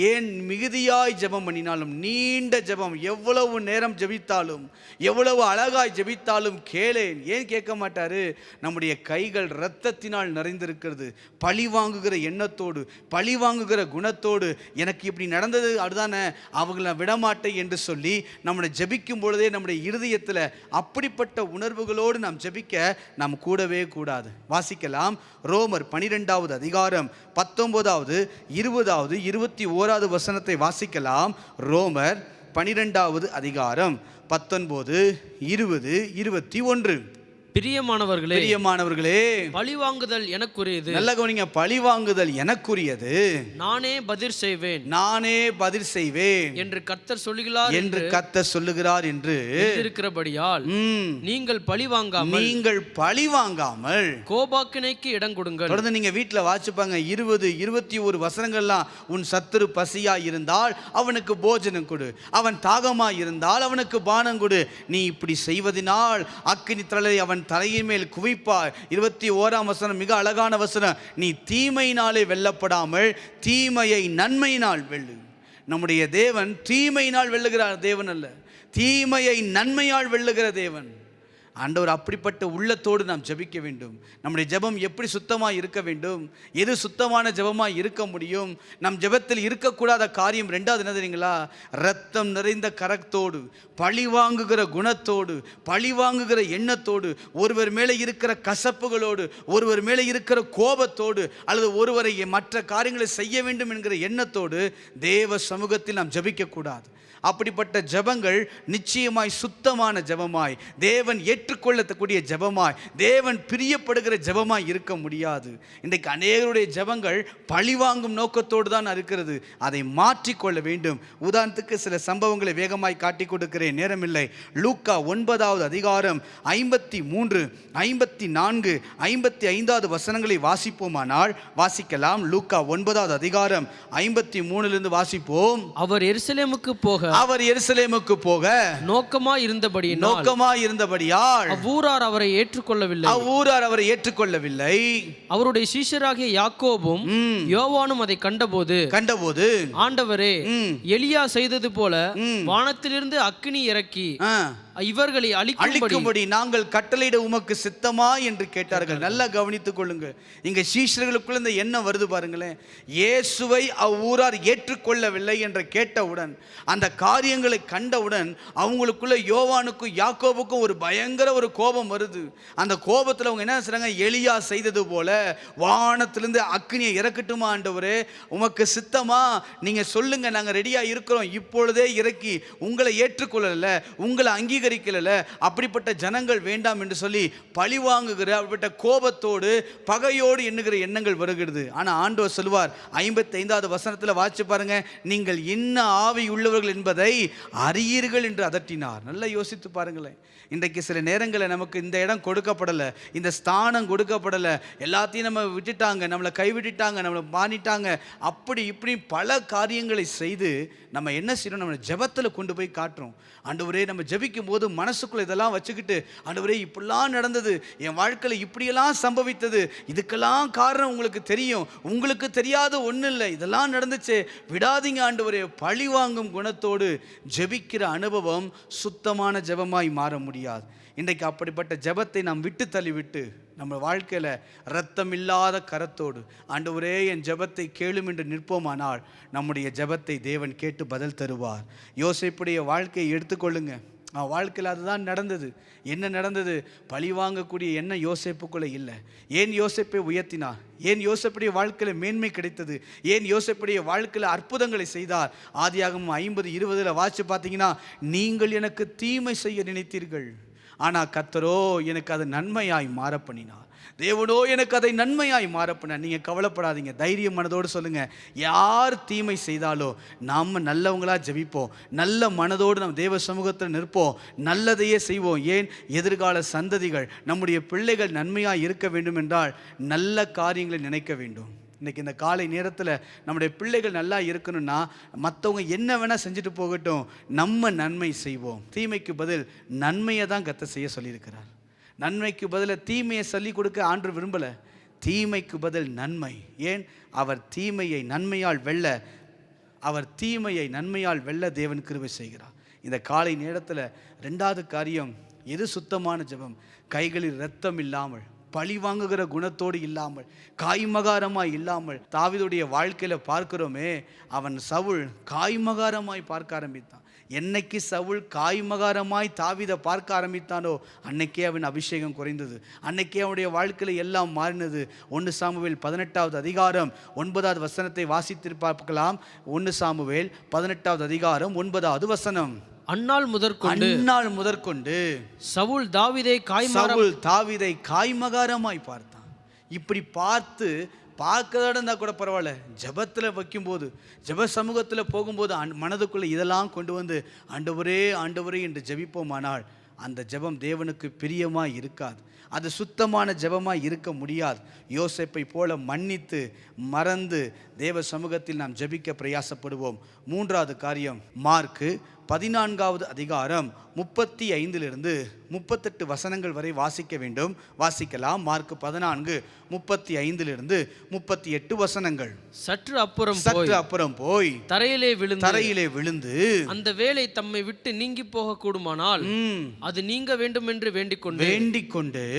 Speaker 2: ஏன் மிகுதியாய் ஜெபம் பண்ணினாலும், நீண்ட ஜெபம், எவ்வளவு நேரம் ஜெபித்தாலும், எவ்வளவு அழகாய் ஜெபித்தாலும் கேளேன். ஏன் கேட்க மாட்டாரு? நம்முடைய கைகள் இரத்தத்தினால் நிறைந்திருக்கிறது. பழி வாங்குகிற எண்ணத்தோடு, பழி வாங்குகிற குணத்தோடு, எனக்கு இப்படி நடந்தது அதுதானே, அவங்கள விடமாட்டேன் என்று சொல்லி நம்மளை ஜெபிக்கும் பொழுதே நம்முடைய இருதயத்தில் அப்படிப்பட்ட உணர்வுகளோடு நாம் ஜெபிக்க நாம் கூடவே கூடாது. வாசிக்கலாம். ரோமர் 12வது அதிகாரம் 19வது 20வது 21வது வசனத்தை வாசிக்கலாம். ரோமர் 12வது அதிகாரம் 19, 20, 21.
Speaker 3: பிரியமானவர்களே, பழி வாங்குதல் எனக்குரியது.
Speaker 2: நல்ல கவனிங்க, பழி வாங்குதல் எனக்குரியது,
Speaker 3: நானே பதில் செய்வேன் என்று கர்த்தர் சொல்லுகிறார் என்று இருக்கிறபடியால் நீங்கள் பழி வாங்காமல் கோபாக்கினைக்கு இடம் கொடுங்கள்.
Speaker 2: தொடர்ந்து நீங்க வீட்டில் வாசிப்பாங்க. 20, 21 வசனங்கள்லாம், உன் சத்துரு பசியா இருந்தால் அவனுக்கு போஜனம் கொடு, அவன் தாகமா இருந்தால் அவனுக்கு பானம் கொடு, நீ இப்படி செய்வதனால் அக்கினி தழலை அவன் தலையின் மேல் குவிப்பாய். 21ஆம் வசனம் மிக அழகான வசனம். நீ தீமையினாலே வெல்லப்படாமல் தீமையை நன்மையினால் வெல்லு. நம்முடைய தேவன் தீமையினால் வெல்லுகிற தேவன் அல்ல, தீமையை நன்மையால் வெல்லுகிற தேவன். ஆண்டவர் அப்படிப்பட்ட உள்ளத்தோடு நாம் ஜெபிக்க வேண்டும். நம்முடைய ஜெபம் எப்படி சுத்தமாக இருக்க வேண்டும்? எது சுத்தமான ஜெபமாக இருக்க முடியும்? நம் ஜெபத்தில் இருக்கக்கூடாத காரியம் ரெண்டாவது என்ன தெரியுங்களா? இரத்தம் நிறைந்த கரத்தோடு, பழி வாங்குகிற குணத்தோடு, பழி வாங்குகிற எண்ணத்தோடு, ஒருவர் மேலே இருக்கிற கசப்புகளோடு, ஒருவர் மேலே இருக்கிற கோபத்தோடு, அல்லது ஒருவரை மற்ற காரியங்களை செய்ய வேண்டும் என்கிற எண்ணத்தோடு தேவ சமூகத்தில் நாம் ஜெபிக்கக்கூடாது. அப்படிப்பட்ட ஜெபங்கள் நிச்சயமாய் சுத்தமான ஜெபமாய், தேவன் ஏற்றுக்கொள்ளக்கூடிய ஜெபமாய், தேவன் பிரியப்படுகிற ஜெபமாய் இருக்க முடியாது. இன்றைக்கு அநேகருடைய ஜெபங்கள் பழிவாங்கும் நோக்கத்தோடு தான் இருக்கிறது. அதை மாற்றிக்கொள்ள வேண்டும். உதாரணத்துக்கு சில சம்பவங்களை வேகமாய் காட்டி கொடுக்கிறேன், நேரமில்லை. லூக்கா 9வது அதிகாரம் 53, 54, 55 வசனங்களை வாசிப்போமானால் வாசிக்கலாம். லூக்கா 9வது அதிகாரம் 53 வாசிப்போம்.
Speaker 3: அவர்
Speaker 2: எருசலேமுக்கு போக
Speaker 3: நோக்கமாய்
Speaker 2: இருந்தபடியால்
Speaker 3: அவ்வூரார் அவரை ஏற்றுக்கொள்ளவில்லை. அவருடைய சீஷராகிய யாக்கோபும் யோவானும் அதை கண்டபோது ஆண்டவரே, எலியா செய்தது போல வானத்திலிருந்து அக்கினி இறக்கி இவர்களை அழிக்கும்படி
Speaker 2: நாங்கள் கட்டளையிட உமக்கு சித்தமா என்று கேட்டார்கள். நல்லா கவனித்துக் கொள்ளுங்க. இங்க சீஷர்களுக்குள்ள இந்த எண்ணம் வருது பாருங்களேன். இயேசுவை அவ்வூரார் ஏற்றுக்கொள்ளவில்லை என்று கேட்டவுடன், அந்த காரியங்களை கண்டவுடன் அவங்களுக்குள்ள யோவானுக்கும் யாக்கோபுக்கும் ஒரு பயங்கர ஒரு கோபம் வருது. அந்த கோபத்தில் அவங்க என்ன செய்றாங்க? எலியா செய்தது போல வானத்திலிருந்து அக்கினியை இறக்கட்டுமா ஆண்டவரே, உமக்கு சித்தமா? நீங்க சொல்லுங்க, நாங்க ரெடியா இருக்கிறோம். இப்பொழுதே இறக்கி உங்களை ஏற்றுக்கொள்ளல, உங்களை அங்கீகரிக்கல, அப்படிப்பட்ட ஜனங்கள் வேண்டாம் என்று சொல்லி பழி வாங்குகிற அப்படிப்பட்ட கோபத்தோடு பகையோடு எண்ணுகிற எண்ணங்கள் வருகிறது. ஆனா ஆண்டவர் சொல்வார் 55வது வசனத்தில் வாசிச்சு பாருங்க, நீங்கள் என்ன ஆவி உள்ளவர்கள் என்பதை அறியீர்கள் என்று அதட்டினார். நல்லா யோசித்து பாருங்களேன். இன்றைக்கு சில நேரங்களில் நமக்கு இந்த இடம் கொடுக்கப்படலை, இந்த ஸ்தானம் கொடுக்கப்படலை, எல்லாத்தையும் நம்ம விட்டுட்டாங்க, நம்மளை கைவிட்டுட்டாங்க, நம்மளை மானிட்டாங்க, அப்படி இப்படி பல காரியங்களை செய்து நம்ம என்ன செய்யணும்? நம்ம ஜெபத்தில் கொண்டு போய் காட்டுறோம். ஆண்டவரே, நம்ம ஜெபிக்கும் போது மனசுக்குள்ள இதெல்லாம் வச்சுக்கிட்டு, ஆண்டவரே இப்படிலாம் நடந்தது, என் வாழ்க்கையில் இப்படியெல்லாம் சம்பவித்தது, இதுக்கெல்லாம் காரணம் உங்களுக்கு தெரியும், உங்களுக்கு தெரியாத ஒன்றும் இல்லை, இதெல்லாம் நடந்துச்சு, விடாதீங்க ஆண்டவரே. பழி வாங்கும் குணத்தோடு ஜெபிக்கிற அனுபவம் சுத்தமான ஜெபமாய் மாற முடியாது. இன்றைக்கு அப்படிப்பட்ட ஜெபத்தை நாம் விட்டு தள்ளிவிட்டு நம்ம வாழ்க்கையில் இரத்தம் இல்லாத கரத்தோடு, ஆண்டவரே என் ஜெபத்தை கேளும் என்று நிற்போமானால் நம்முடைய ஜெபத்தை தேவன் கேட்டு பதில் தருவார். யோசேப்புடைய வாழ்க்கையை எடுத்துக்கொள்ளுங்க. வாழ்க்கையில் அதுதான் நடந்தது. என்ன நடந்தது? பழி வாங்கக்கூடிய எண்ணம் யோசேப்புக்குள்ளே இல்லை. ஏன் யோசேப்பை உயர்த்தினார்? ஏன் யோசேப்புடைய வாழ்க்கையில் மேன்மை கிடைத்தது? ஏன் யோசேப்புடைய வாழ்க்கையில் அற்புதங்களை செய்தார்? ஆதியாகமம் 50:20 வாசிச்சு பார்த்தீங்கன்னா, நீங்கள் எனக்கு தீமை செய்ய நினைத்தீர்கள், ஆனால் கர்த்தரோ எனக்கு அது நன்மையாய் மாற பண்ணினார். தேவனோ எனக்கு அதை நன்மையாய் மாற பண்ணினார். நீங்கள் கவலைப்படாதீங்க, தைரிய மனதோடு சொல்லுங்கள். யார் தீமை செய்தாலோ நாம் நல்லவங்களாக ஜெபிப்போம், நல்ல மனதோடு நம்ம தேவ சமூகத்தில் நிற்போம், நல்லதையே செய்வோம். ஏன்? எதிர்கால சந்ததிகள், நம்முடைய பிள்ளைகள் நன்மையாக இருக்க வேண்டும் என்றால் நல்ல காரியங்களை நினைக்க வேண்டும். இன்றைக்கி இந்த காலை நேரத்தில் நம்முடைய பிள்ளைகள் நல்லா இருக்கணும்னா மற்றவங்க என்ன வேணால் செஞ்சுட்டு போகட்டும், நம்ம நன்மை செய்வோம். தீமைக்கு பதில் நன்மையை தான் கர்த்தர் செய்ய சொல்லியிருக்கிறார். நன்மைக்கு பதில் தீமையை சொல்லிக் கொடுக்க ஆண்டவர் விரும்பலை. தீமைக்கு பதில் நன்மை. ஏன்? அவர் தீமையை நன்மையால் வெல்ல தேவன் கிருபை செய்கிறார். இந்த காலை நேரத்தில் ரெண்டாவது காரியம், எது சுத்தமான ஜெபம்? கைகளில் இரத்தம் இல்லாமல், பழி வாங்குகிற குணத்தோடு இல்லாமல், காய்மகாரமாய் இல்லாமல். தாவீதுடைய வாழ்க்கையில் பார்க்கிறோமே, அவன் சவுல் காய்மகாரமாய் பார்க்க ஆரம்பித்தான். என்னைக்கு சவுல் காய்மகாரமாய் தாவீதை பார்க்க ஆரம்பித்தானோ அன்னைக்கே அவன் அபிஷேகம் குறைந்தது, அன்னைக்கே அவனுடைய வாழ்க்கையில் எல்லாம் மாறினது. 1 சாமுவேல் 18வது அதிகாரம் 9வது வசனத்தை வாசித்திருப்பார்க்கலாம். 1 சாமுவேல் 18வது அதிகாரம் 9வது வசனம்.
Speaker 3: அந்நாள் முதற்கொண்டு சவுல் தாவீதை காய்மகாரமாய் பார்த்தான். இப்படி பார்க்கறதோட இருந்தால் கூட பரவாயில்ல, ஜெபத்தில் வைக்கும்போது, ஜெப சமூகத்தில் போகும்போது மனதுக்குள்ளே இதெல்லாம் கொண்டு வந்து ஆண்டவரே ஆண்டவரே என்று ஜெபிப்போமானால் அந்த ஜெபம் தேவனுக்கு பிரியமாக இருக்காது, அது சுத்தமான ஜெபமாக இருக்க முடியாது. யோசேப்பை போல மன்னித்து மறந்து தேவ சமூகத்தில் நாம் ஜெபிக்க பிரயாசப்படுவோம். மூன்றாவது காரியம், மார்க்கு
Speaker 2: 14வது அதிகாரம் 35 38 வசனங்கள் வரை வாசிக்க வேண்டும். வாசிக்கலாம். மார்க் 14 35 38 வசனங்கள்.
Speaker 1: சற்று அப்புறம் போய்
Speaker 2: தரையிலே விழுந்து
Speaker 1: அந்த வேலை தம்மை விட்டு நீங்கி போக கூடுமானால் அது நீங்க வேண்டும் என்று வேண்டிக் கொண்டு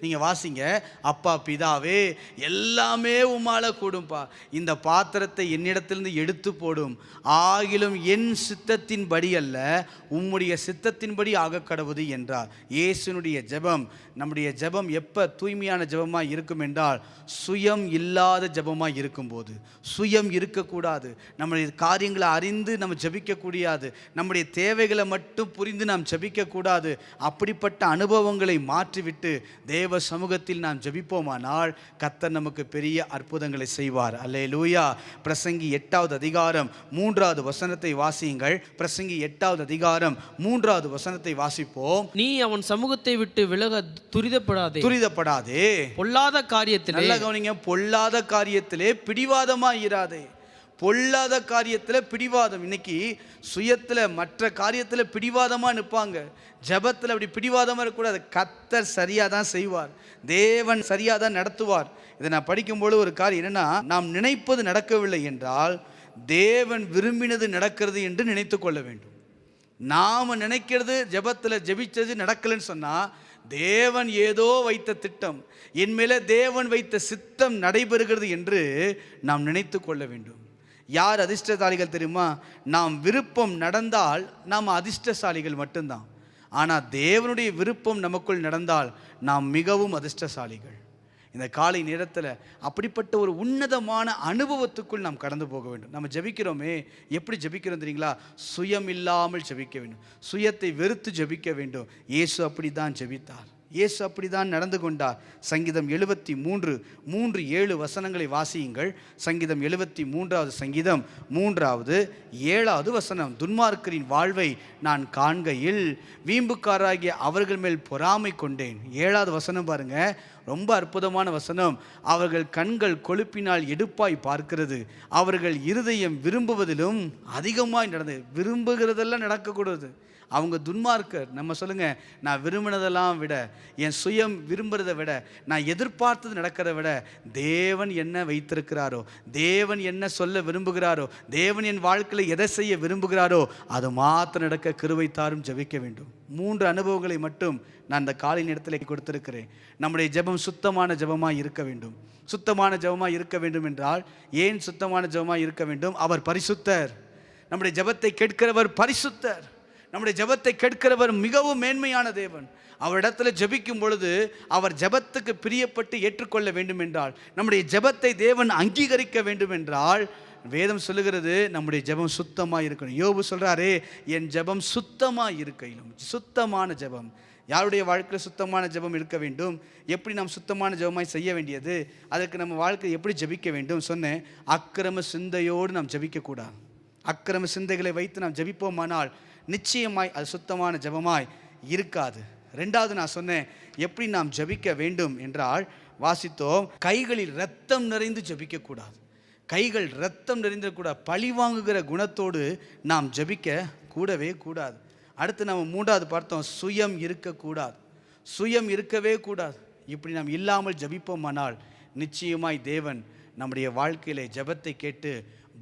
Speaker 2: நீங்க வாசிங்க. அப்பா பிதாவே, எல்லாமே உம்மால கூடும்பா, இந்த பாத்திரத்தை என்னிடத்திலிருந்து எடுத்து போடும், ஆகிலும் என் சித்தத்தின்படி அல்ல உம்முடைய சித்தத்தின்படி ஆக கடவுது என்றார். இயேசுனுடைய ஜெபம், நம்முடைய ஜெபம் எப்ப தூய்மையான ஜெபமாய் இருக்கும் என்றால், சுயம் இல்லாத ஜெபமாய் இருக்கும்போது. சுயம் இருக்கக்கூடாது. நம்முடைய காரியங்களை அறிந்து நம்ம ஜெபிக்க கூடாது. நம்முடைய தேவைகளை மட்டும் புரிந்து நாம் ஜெபிக்க கூடாது. அப்படிப்பட்ட அனுபவங்களை மாற்றிவிட்டு தேவ சமூகத்தில் நாம் ஜெபிப்போமானால் கர்த்தர் நமக்கு பெரிய அற்புதங்களை செய்வார். அல்லேலூயா. பிரசங்கி 8வது அதிகாரம் 3வது வசனத்தை வாசியுங்கள். பிரசங்கி 8வது அதிகாரம் 3வது வசனத்தை வாசிப்போம்.
Speaker 1: நீ அவன் சமூகத்தை விட்டு விலக துரிதப்படாதே, பொல்லாத காரியத்திலே,
Speaker 2: நல்ல கவனிங்க, பொல்லாத காரியத்திலே பிடிவாதமாய் இராதே. பொல்லாத காரியத்தில் பிடிவாதம். இன்னைக்கு சுயத்தில் மற்ற காரியத்தில் பிடிவாதமாக நிற்பாங்க. ஜபத்தில் அப்படி பிடிவாதமாக இருக்கக்கூடாது. கர்த்தர் சரியாக தான் செய்வார். தேவன் சரியாக தான் நடத்துவார். இதை நான் படிக்கும்போது ஒரு காரியம் என்னென்னா, நாம் நினைப்பது நடக்கவில்லை என்றால் தேவன் விரும்பினது நடக்கிறது என்று நினைத்து கொள்ள வேண்டும். நாம் நினைக்கிறது ஜபத்தில் ஜெபிச்சது நடக்கலைன்னு சொன்னால் தேவன் ஏதோ வைத்த திட்டம், என் மேலே தேவன் வைத்த சித்தம் நடைபெறுகிறது என்று நாம் நினைத்து கொள்ள வேண்டும். யார் அதிர்ஷ்டசாலிகள் தெரியுமா? நாம் விருப்பம் நடந்தால் நாம் அதிர்ஷ்டசாலிகள் மட்டும்தான். ஆனால் தேவனுடைய விருப்பம் நமக்குள் நடந்தால் நாம் மிகவும் அதிர்ஷ்டசாலிகள். இந்த காலை நேரத்தில் அப்படிப்பட்ட ஒரு உன்னதமான அனுபவத்துக்குள் நாம் கடந்து போக வேண்டும். நம்ம ஜெபிக்கிறோமே, எப்படி ஜெபிக்கிறோம் தெரியுங்களா? சுயம் இல்லாமல் ஜெபிக்க வேண்டும். சுயத்தை வெறுத்து ஜெபிக்க வேண்டும். இயேசு அப்படி தான் ஜெபித்தார். இயேசு அப்படி தான் நடந்து கொண்டார். சங்கீதம் 73:3-7 வசனங்களை வாசியுங்கள். சங்கீதம் 73வது சங்கீதம் 3வது 7வது வசனம். துன்மார்க்கரின் வாழ்வை நான் காண்கையில் வீம்புக்காராகிய அவர்கள் மேல் பொறாமை கொண்டேன். 7வது வசனம் பாருங்க, ரொம்ப அற்புதமான வசனம். அவர்கள் கண்கள் கொழுப்பினால் எடுப்பாய் பார்க்கிறது, அவர்கள் இருதயம் விரும்புவதிலும் அதிகமாய் நடந்தது. விரும்புகிறதெல்லாம் நடக்கக்கூடாது. அவங்க துன்மார்க்கர். நம்ம சொல்லுங்க, நான் விரும்பினதெல்லாம் விட, என் சுயம் விரும்புறதை விட, நான் எதிர்பார்த்தது நடக்கிறத விட தேவன் என்ன வைத்திருக்கிறாரோ, தேவன் என்ன சொல்ல விரும்புகிறாரோ, தேவன் என் வாழ்க்கையில் எதை செய்ய விரும்புகிறாரோ அது மாத்திரம் நடக்க கிருபை தாரும் ஜெபிக்க வேண்டும். 3 அனுபவங்களை மட்டும் நான் இந்த காலை நேரத்தில் கொடுத்திருக்கிறேன். நம்முடைய ஜெபம் சுத்தமான ஜெபமாக இருக்க வேண்டும். சுத்தமான ஜெபமாக இருக்க வேண்டும் என்றால், ஏன் சுத்தமான ஜெபமாக இருக்க வேண்டும்? அவர் பரிசுத்தர். நம்முடைய ஜெபத்தை கேட்கிறவர் பரிசுத்தர். நம்முடைய ஜெபத்தை கேட்கிறவர் மிகவும் மேன்மையான தேவன். அவரிடத்தில் ஜெபிக்கும் பொழுது அவர் ஜெபத்துக்கு பிரியப்பட்டு ஏற்றுக்கொள்ள வேண்டும் என்றால், நம்முடைய ஜெபத்தை தேவன் அங்கீகரிக்க வேண்டும் என்றால், வேதம் சொல்லுகிறது நம்முடைய ஜெபம் சுத்தமாக இருக்கணும். யோபு சொல்கிறாரே, என் ஜெபம் சுத்தமாக இருக்கையிலும். சுத்தமான ஜெபம். யாருடைய வாழ்க்கையில் சுத்தமான ஜெபம் இருக்க வேண்டும்? எப்படி நாம் சுத்தமான ஜெபமாய் செய்ய வேண்டியது? அதற்கு நம்ம வாழ்க்கை எப்படி ஜெபிக்க வேண்டும் சொன்னேன். அக்கிரம சிந்தையோடு நாம் ஜெபிக்கக்கூடாது. அக்கிரம சிந்தைகளை வைத்து நாம் ஜெபிப்போமானால் நிச்சயமாய் அது சுத்தமான ஜெபமாய் இருக்காது. 2வது நான் சொன்னேன் எப்படி நாம் ஜெபிக்க வேண்டும் என்றால், வாசித்தோம், கைகளில் இரத்தம் நிறைந்து ஜெபிக்கக்கூடாது. கைகள் இரத்தம் நிறைந்திருக்கூடாது. பழி வாங்குகிற குணத்தோடு நாம் ஜெபிக்க கூடவே கூடாது. அடுத்து நம்ம 3வது பார்த்தோம், சுயம் இருக்கக்கூடாது. சுயம் இருக்கவே கூடாது. இப்படி நாம் இல்லாமல் ஜெபிப்போமானால் நிச்சயமாய் தேவன் நம்முடைய வாழ்க்கையிலே ஜெபத்தை கேட்டு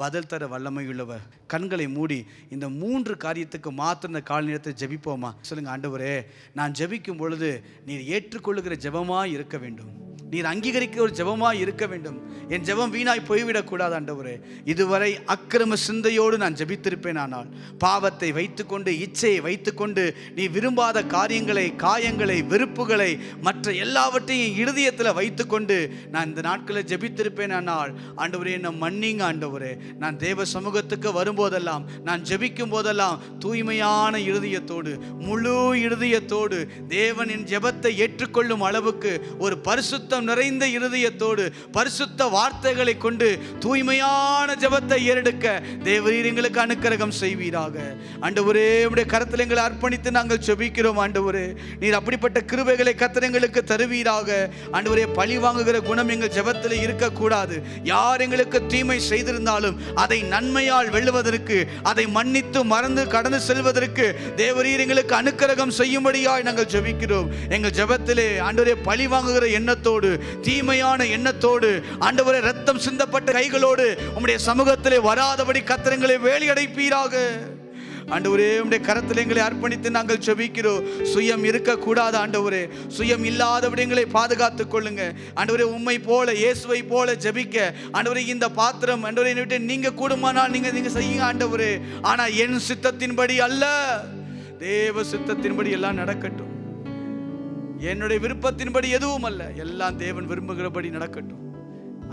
Speaker 2: பதில் தர வல்லமையுள்ளவர். கண்களை மூடி இந்த 3 காரியத்துக்கு மாத்திரம் இந்த கால நேரத்தை ஜெபிப்போமா? சொல்லுங்க, ஆண்டவரே, நான் ஜெபிக்கும் பொழுது நீர் ஏற்றுக்கொள்ளுகிற ஜெபமாக இருக்க வேண்டும். நீர் அங்கீகரிக்க ஒரு ஜெபமாக இருக்க வேண்டும். என் ஜெபம் வீணாய் போய்விடக்கூடாது ஆண்டவரே. இதுவரை அக்கிரம சிந்தையோடு நான் ஜெபித்திருப்பேன். ஆனால் பாவத்தை வைத்துக்கொண்டு, இச்சையை வைத்துக்கொண்டு, நீ விரும்பாத காரியங்களை, காயங்களை, வெறுப்புகளை, மற்ற எல்லாவற்றையும் இருதயத்தில் வைத்துக்கொண்டு நான் இந்த நாட்களில் ஜெபித்திருப்பேன். ஆனால் ஆண்டவரே, என்னை மன்னிங்க ஆண்டவரே. நான் தேவ சமூகத்துக்கு வரும்போதெல்லாம், நான் ஜெபிக்கும் போதெல்லாம் தூய்மையான இருதயத்தோடு, முழு இருதயத்தோடு தேவன் என் ஜெபத்தை ஏற்றுக்கொள்ளும் அளவுக்கு ஒரு பரிசுத்தம்
Speaker 3: பரிசுத்தம் நிறைந்த இருதயத்தோடு பரிசுத்த வார்த்தைகளை கொண்டு தூய்மையான ஜெபத்தை ஏறெடுக்க தேவரீர் எங்களுக்கு அனுக்கிரகம் செய்வீராக. ஆண்டவரே, உம்முடைய கரத்தில் எங்களை அர்ப்பணித்து நாங்கள் ஜெபிக்கிறோம். ஆண்டவரே, நீர் அப்படிப்பட்ட கிருபைகளை கர்த்தர் எங்களுக்கு தருவீராக. ஆண்டவரே, பழி வாங்குகிற குணம் எங்கள் ஜெபத்தில் இருக்கக்கூடாது. யார் எங்களுக்கு தீமை செய்திருந்தாலும் அதை நன்மையால் வெல்லுவதற்கு, அதை மன்னித்து மறந்து கடந்து செல்வதற்கு தேவரீர் எங்களுக்கு அனுக்கிரகம் செய்யும்படியாய் நாங்கள் ஜெபிக்கிறோம். எங்கள் ஜெபத்திலே ஆண்டவரே, பழி வாங்குகிற எண்ணத்தோடு, தீமையான எண்ணத்தோடு, ஆண்டவரே, ரத்தம் சிந்தப்பட்ட கைகளோடு உம்முடைய சமூகத்திலே வராதபடி கர்த்தர் எங்களை வேலி அடைப்பீராக. ஆண்டவரே, உம்முடைய கரத்தில் எங்களை அர்ப்பணித்து நாங்கள் ஜெபிக்கிறோம். சுயம் இருக்கக்கூடாது ஆண்டவரே. சுயம் இல்லாதபடி எங்களை பாதுகாத்துக் கொள்ளுங்க ஆண்டவரே. உம்மை போல, இயேசுவை போல ஜெபிக்க ஆண்டவரே, இந்த பாத்திரம் ஆண்டவரே விட்டு நீங்க கூடுமானால் நீங்க செய்யுங்க ஆண்டவரே. ஆனா என் சித்தத்தின்படி அல்ல, தேவ சித்தத்தின்படி எல்லாம் நடக்கட்டும். என்னுடைய விருப்பத்தின்படி எதுவும் அல்ல, எல்லாம் தேவன் விரும்புகிறபடி நடக்கட்டும்.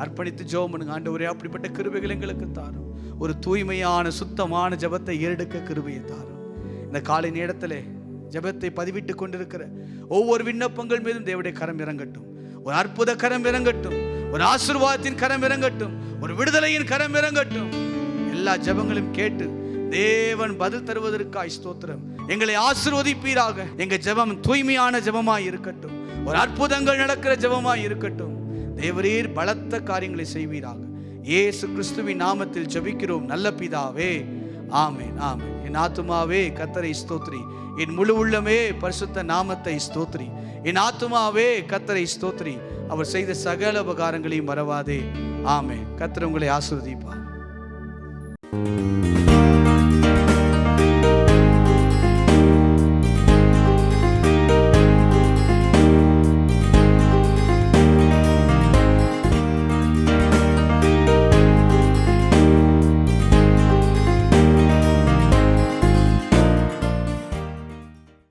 Speaker 3: அர்ப்பணித்து ஜெபம் பண்ணுங்க. ஆண்டவரே, அப்படிப்பட்ட கிருபைகள் எங்களுக்கு தாரும். ஒரு தூய்மையான சுத்தமான ஜெபத்தை ஏறெடுக்க கிருபையை தாரும். இந்த காலை நேரத்திலே ஜெபத்தை பதிவிட்டு கொண்டிருக்கிற ஒவ்வொரு விண்ணப்பங்கள் மீதும் தேவனுடைய கரம் இறங்கட்டும். ஒரு அற்புத கரம் இறங்கட்டும். ஒரு ஆசீர்வாதத்தின் கரம் இறங்கட்டும். ஒரு விடுதலையின் கரம் இறங்கட்டும். எல்லா ஜெபங்களும் கேட்டு தேவன் பதில் தருவதற்காய் ஸ்தோத்திரம். எங்களை ஆசீர்வதிப்பீராக. எங்க ஜெபம் தூய்மையான ஜெபமாய் இருக்கட்டும். ஒரு அற்புதங்கள் நடக்கிற ஜெபமாய் இருக்கட்டும். தேவரீர் பலத்த காரியங்களை செய்வீராக. இயேசு கிறிஸ்துவின் நாமத்தில் ஜெபிக்கிறோம் நல்ல பிதாவே, ஆமென், ஆமென். என் ஆத்துமாவே கர்த்தரை ஸ்தோத்திரி, என் முழு உள்ளமே பரிசுத்த நாமத்தை ஸ்தோத்திரி. என் ஆத்துமாவே கர்த்தரை ஸ்தோத்திரி, அவர் செய்த சகல உபகாரங்களையும் மறவாதே. ஆமென். கர்த்தர் உங்களை ஆசீர்வதிப்பார்.